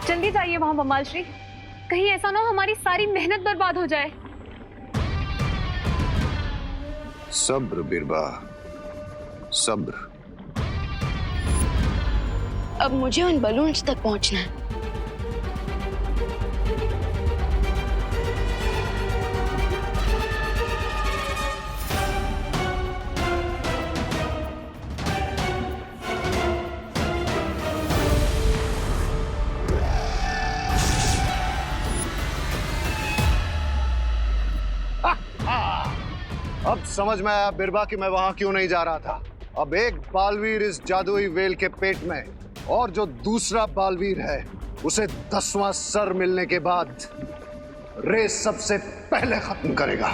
जल्दी जाइए वहां मम्माल श्री, कहीं ऐसा ना हो हमारी सारी मेहनत बर्बाद हो जाए। सब्र बिरबा, सब्र। अब मुझे उन बलून्स तक पहुंचना है। अब समझ में आया बिरबा कि मैं वहां क्यों नहीं जा रहा था। अब एक बालवीर इस जादुई वेल के पेट में और जो दूसरा बालवीर है उसे 10वां सर मिलने के बाद रेस सबसे पहले खत्म करेगा।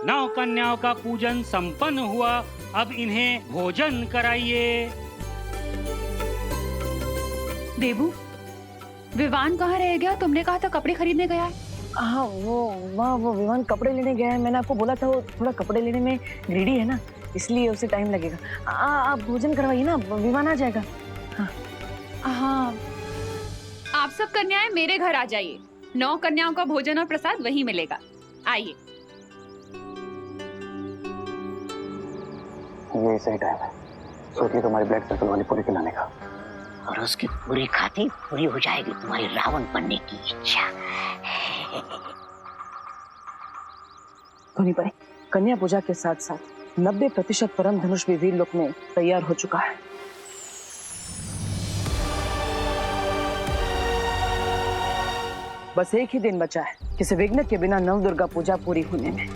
9 कन्याओं का पूजन संपन्न हुआ, अब इन्हें भोजन कराइए। देबू, विवान कहाँ रह गया? तुमने कहा था कपड़े खरीदने गया है। हाँ, वो विवान कपड़े लेने गया है। मैंने आपको बोला था वो थोड़ा कपड़े लेने में ग्रीडी है ना, इसलिए उसे टाइम लगेगा। आप भोजन करवाइए ना, विवान आ जाएगा। हाँ, आप सब कन्याएं मेरे घर आ जाइए, 9 कन्याओं का भोजन और प्रसाद वहीं मिलेगा। आइए। ये सही टाइम है सोचिए तुम्हारी ब्लड सर्कल वाली पूरी खिलाने का। और उसकी पूरी खाती पूरी हो जाएगी तुम्हारी रावण बनने की इच्छा। धोनी परी, कन्या पूजा के साथ साथ 90% परम धनुष भी वीर लोक में तैयार हो चुका है। बस एक ही दिन बचा है किसी विघ्न के बिना नव दुर्गा पूजा पूरी होने में।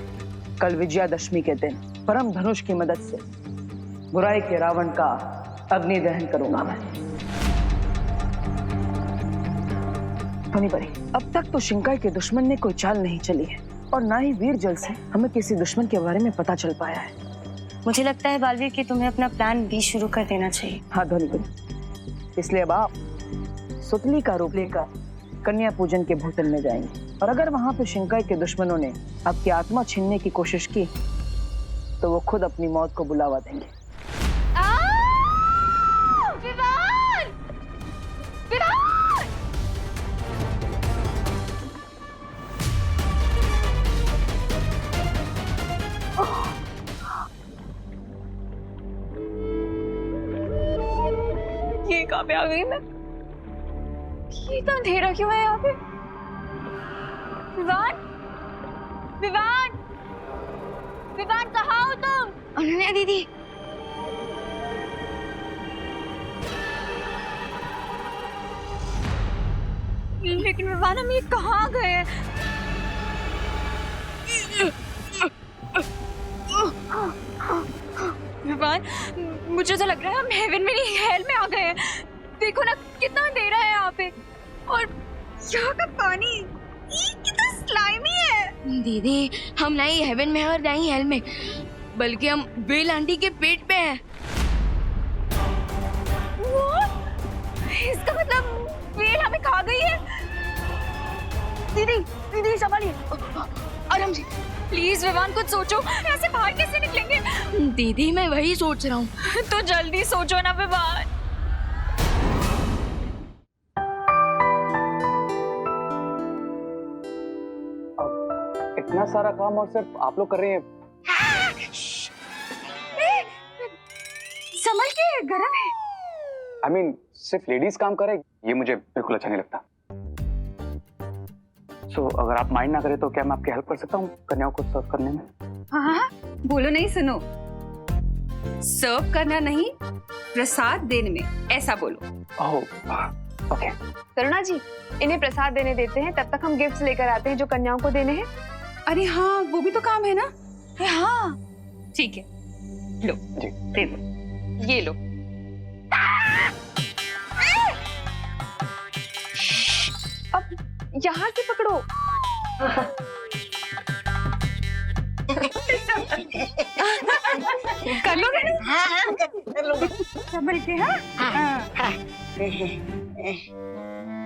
कल विजयादशमी के दिन परम धनुष की मदद से बुराई के रावण का अग्नि दहन करूंगा मैं। धोनी परी, अब तक तो शिंकाई के दुश्मन ने कोई चाल नहीं चली है और ना ही वीर जल से हमें किसी दुश्मन के बारे में पता चल पाया है। मुझे लगता है बालवीर कि तुम्हें अपना प्लान भी शुरू कर देना चाहिए। हाँ धोनी परी, इसलिए अब आप सुतली का रूप लेकर कन्या पूजन के भूतल में जाएंगे और अगर वहां पे शिंकाई के दुश्मनों ने आपकी आत्मा छीनने की कोशिश की तो वो खुद अपनी मौत को बुलावा देंगे। पे आ गई मैं? ये इतना अंधेरा क्यों है यहाँ पे? विवान, विवान, विवान कहाँ हो तुम? अनन्या दीदी, लेकिन विवान हम ये कहाँ गए हैं? विवान, मुझे तो लग रहा है हम हेवन में नहीं हेल में आ गए हैं। देखो ना कितना अंधेरा है यहाँ पे, और यहाँ का पानी कितना स्लाइमी है। दीदी हम ना ही हेवन में हैं और ना ही हेल में, बल्कि हम बेल आंटी के पेट पे हैं। इसका मतलब वेल हमें खा गई है। दीदी दीदी संभालिए, आराम से। प्लीज विवान कुछ सोचो, ऐसे बाहर कैसे निकलेंगे? दीदी मैं वही सोच रहा हूँ। तो जल्दी सोचो ना विवान। इतना सारा काम और सिर्फ आप लोग कर रही हैं। संभल के, गरम है। I mean, सिर्फ लेडीज काम करे ये मुझे बिल्कुल अच्छा नहीं लगता। अगर आप माइंड ना करें तो क्या मैं आपकी हेल्प कर सकता हूँ कन्याओं को सर्व करने में? हाँ, बोलो नहीं, सुनो। सर्व करना नहीं, प्रसाद देने में, ऐसा बोलो। ओह, ओके। करुणा जी, इन्हें प्रसाद देने देते हैं, तब तक हम गिफ्ट्स लेकर आते हैं जो कन्याओं को देने हैं। अरे हाँ, वो भी तो काम है ना। हाँ ठीक है, लो जी दे दो, ये लो। अब यहाँ से पकड़ो। कर लोगे ना? हाँ, कर लोगे। संभल के। हाँ।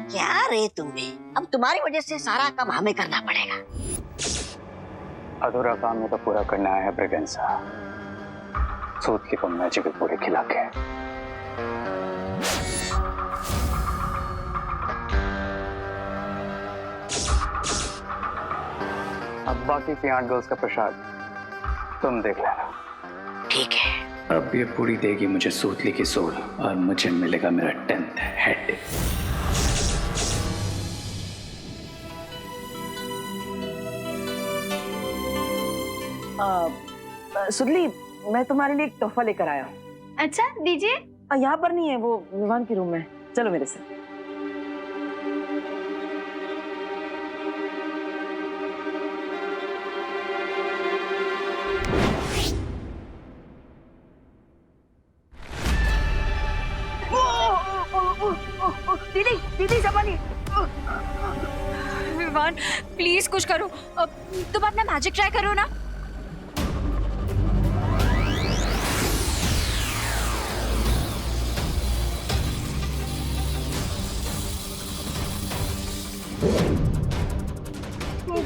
क्या रे तुम्हें, अब तुम्हारी वजह से सारा काम हमें करना पड़ेगा। अधूरा काम में तो पूरा करना है ब्रिगेंसा। सूतली को मैजिक पूरे खिला के। अब बाकी की 8 गर्ल्स का प्रसाद तुम देख लेना। ठीक है। अब ये पूरी देगी मुझे सूतली की सोल और मुझे मिलेगा मेरा 10th हेड। सुतली, मैं तुम्हारे लिए एक तोहफा लेकर आया हूँ। अच्छा, दीजिए। यहाँ पर नहीं है, वो विवान के रूम में। चलो मेरे साथ। दीदी, दीदी संभालिए। विवान प्लीज कुछ करो, तुम अपना मैजिक ट्राई करो ना।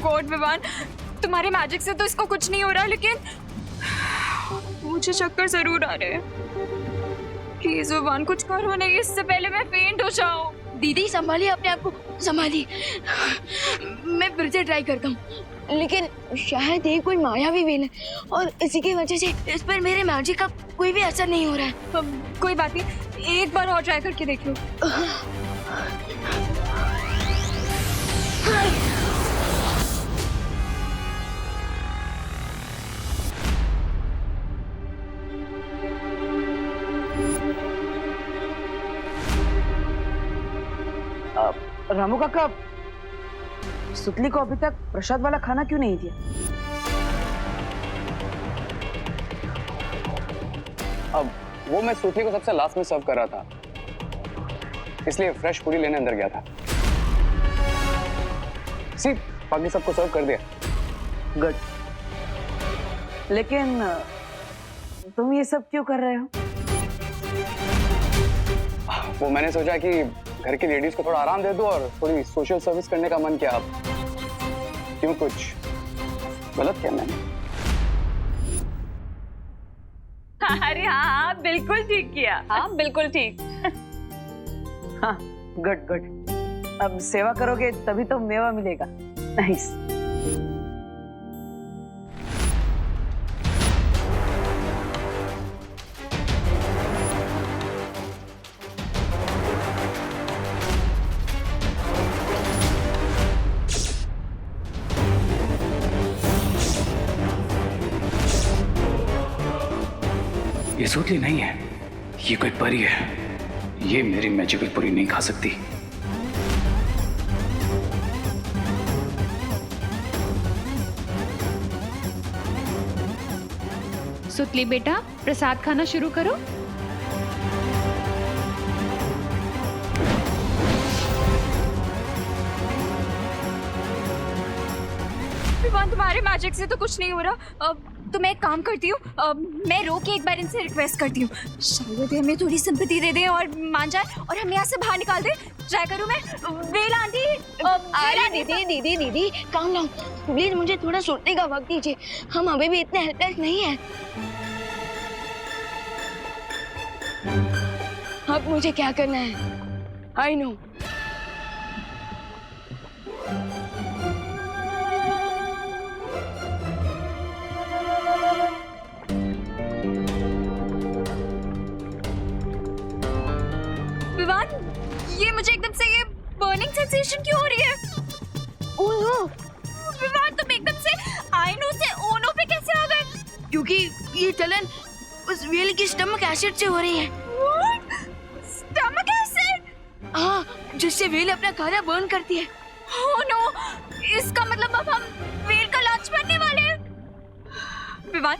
गॉड विवान, तुम्हारे मैजिक से तो इसको कुछ नहीं हो रहा, लेकिन मुझे चक्कर जरूर आ रहे हैं। प्लीज विवान कुछ करो नहीं, इससे पहले मैं फेंट हो जाऊं। दीदी संभालिए अपने आप को, संभालिए। मैं फिर से ट्राई करता हूँ, लेकिन शायद ये कोई मायावी वेल है और इसी की वजह से इस पर मेरे मैजिक का कोई भी असर नहीं हो रहा है। कोई बात नहीं, एक बार और ट्राई करके देख लो। रामू काका, सुतली को अभी तक प्रसाद वाला खाना क्यों नहीं दिया? अब वो मैं सूतली को सबसे लास्ट में सर्व कर रहा था, इसलिए फ्रेश पूरी लेने अंदर गया था। बाकी सबको सर्व कर दिया। गुड। लेकिन तुम ये सब क्यों कर रहे हो? वो मैंने सोचा कि घर की लेडीज को थोड़ा आराम दे दो और थोड़ी सोशल सर्विस करने का मन किया। अब क्यों, कुछ गलत किया मैंने? अरे हाँ, बिल्कुल ठीक किया। हाँ बिल्कुल ठीक। हाँ, गुड गुड। अब सेवा करोगे तभी तो मेवा मिलेगा। नाइस। ये सूतली नहीं है, ये कोई परी है। ये मेरी मैजिकल पुरी नहीं खा सकती। सुतली बेटा, प्रसाद खाना शुरू करो। विवान, तुम्हारे मैजिक से तो कुछ नहीं हो रहा। तो मैं एक काम करती हूँ, मैं रो के एक बार इनसे रिक्वेस्ट करती हूँ, शायद हमें थोड़ी सिंपैथी दे दें और मान जाए और हमें यहाँ से बाहर निकाल दे। ट्राई करूँ मैं? वेला आंटी, अरे दीदी दीदी काम डाउन प्लीज, मुझे थोड़ा सोचने का वक्त दीजिए। हम अभी भी इतने हेल्पलेस नहीं है। अब मुझे क्या करना है? I know. विवान, ये मुझे एकदम से ये बर्निंग सेंसेशन क्यों हो रही है? ओह विवान, तुम एकदम से आइनो से ओनो पे कैसे आ गए? क्योंकि ये चलन उस व्हेल की स्टमक एसिड से हो रही है। Stomach acid? हाँ, जिससे व्हेल अपना खाना बर्न करती है। ओह नो, इसका मतलब अब हम व्हेल का लंच बनने वाले हैं। विवान,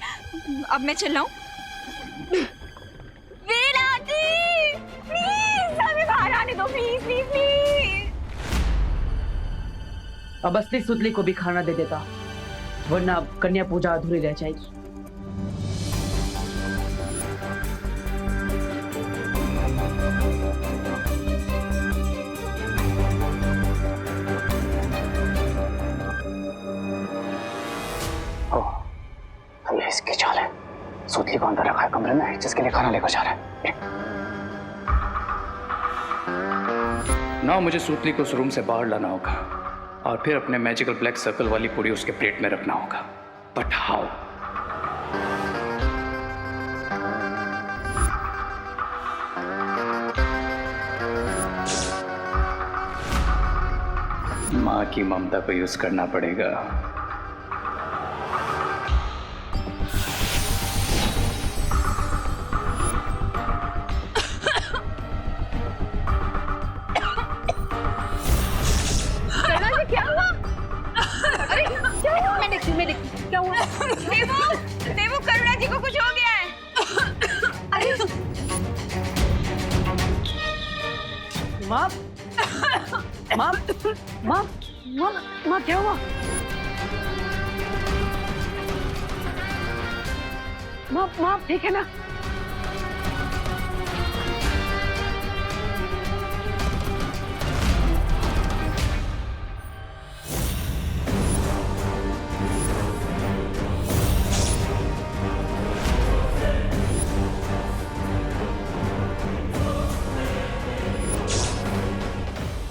अब मैं चल रहा हूँ। व्हेल आंटी, प्लीज हमें बाहर आने दो, प्लीज प्लीज प्लीज। अब असली सुतली को भी खाना दे देता, वरना अब कन्या पूजा अधूरी रह जाएगी। ये इसकी चाल है। सुतली को अंदर रखा है कमरे में, जिसके लिए खाना लेकर जा रहा है। ना मुझे सुतली को उस रूम से बाहर लाना होगा और फिर अपने मैजिकल ब्लैक सर्कल वाली पूरी उसके प्लेट में रखना होगा। But how? माँ की ममता को यूज करना पड़ेगा। क्या हुआ? देवू, करुणा जी को कुछ हो गया है। अरे माँ, माँ, माँ, माँ, माँ, क्या हुआ? माँ, माँ, ठीक है ना?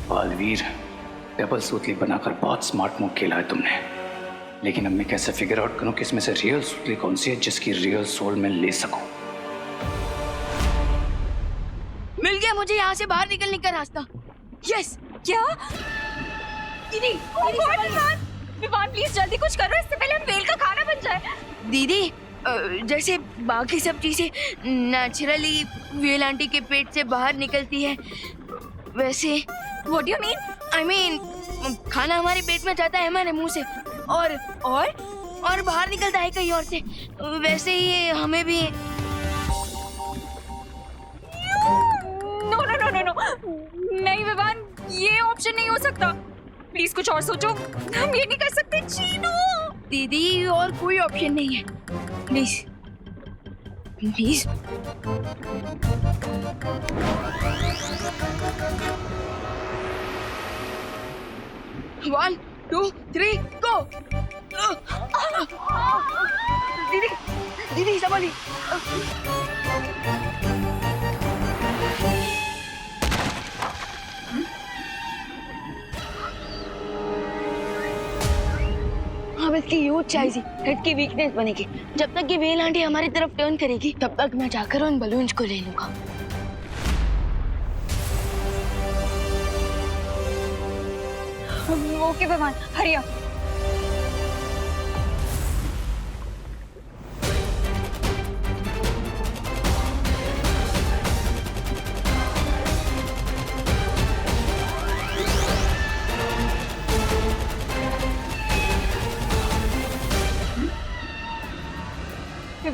बालवीर, डबल सूतली बनाकर बहुत स्मार्ट मूव खेला है तुमने, लेकिन अब मैं कैसे फिगर आउट करूं कि इसमें से रियल सूतली कौन सी है जिसकी रियल सोल में ले सकूं? मिल गया मुझे यहाँ से बाहर निकलने का रास्ता। यस। क्या? दीदी, विवान प्लीज जल्दी कुछ करो, इससे पहले हम व्हेल का खाना बन जाए। दीदी, जैसे बाकी सब चीजें नेचुरली व्हेल आंटी के पेट से बाहर निकलती है, वैसे What do you mean? I mean, खाना हमारे पेट में जाता है हमारे मुंह से और बाहर निकलता है कहीं और से, वैसे ही हमें भी। No no no no no, नहीं विवान, ये ऑप्शन नहीं हो सकता। प्लीज कुछ और सोचो, हम ये नहीं कर सकते। चीनू दीदी, और कोई ऑप्शन नहीं है, प्लीज प्लीज। 1 2 3 गो। दीदी दीदी संभालिए। अब इसकी यूज चाहिए, हेड की वीकनेस बनेगी। जब तक ये व्हेल आंटी हमारी तरफ टर्न करेगी तब तक मैं जाकर उन बलून्स को ले लूंगा। Okay Vivaan, hurry up.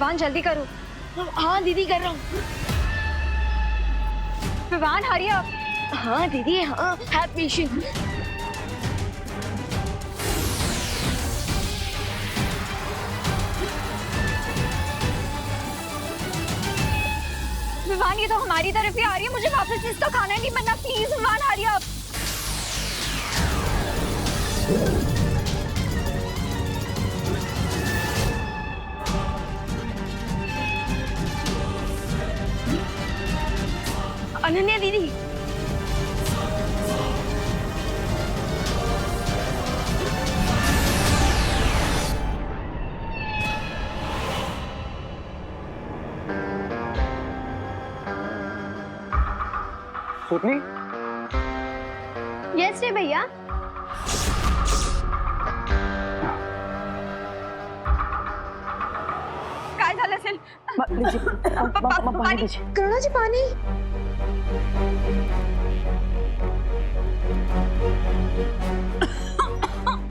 Vivaan जल्दी करो। हाँ दीदी कर रहा हूँ। Vivaan hurry up. हाँ दीदी हाँ, हैव पेशेंस। विवान ये तो हमारी तरफ ही आ रही है, मुझे वापस इसका खाना नहीं बनना, please Vivaan hurry up. Ananya दीदी सुतली यस रे भैया। काय झालं असेल? पाणी करुणाजी पानी।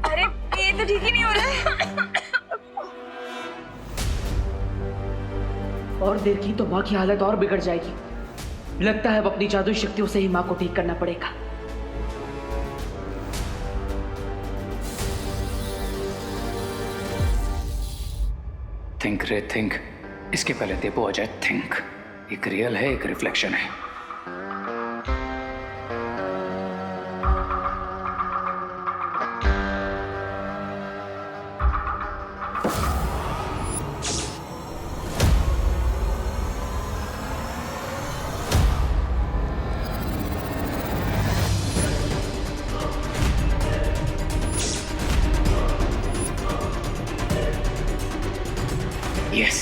अरे ये तो ठीक ही नहीं हो रहा है। और देर की तो माँ की हालत और बिगड़ जाएगी। लगता है अब अपनी जादुई शक्तियों से ही माँ को ठीक करना पड़ेगा। थिंक रे थिंक। इसके पहले देबो आ जाए थिंक। एक रियल है, एक रिफ्लेक्शन है। यस,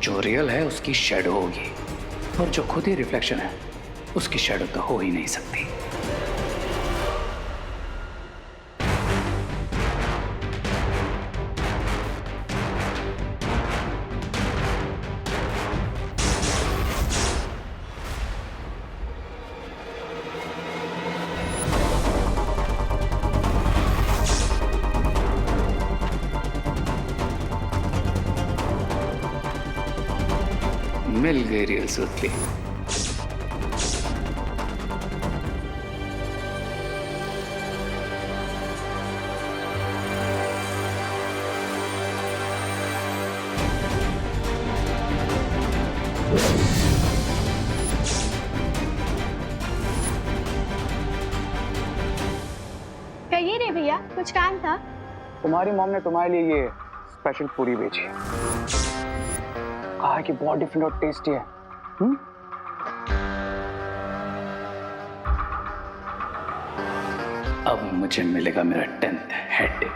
जो रियल है उसकी शैडो होगी और जो खुद ही रिफ्लेक्शन है उसकी शैडो तो हो ही नहीं सकती। मिल गई रियल सुतली। कहिए रे भैया, कुछ काम था? तुम्हारी मॉम ने तुम्हारे लिए ये स्पेशल पूरी भेजी है। कहा है कि बहुत डिफरेंट और टेस्टी है। अब मुझे मिलेगा मेरा 10th हेड।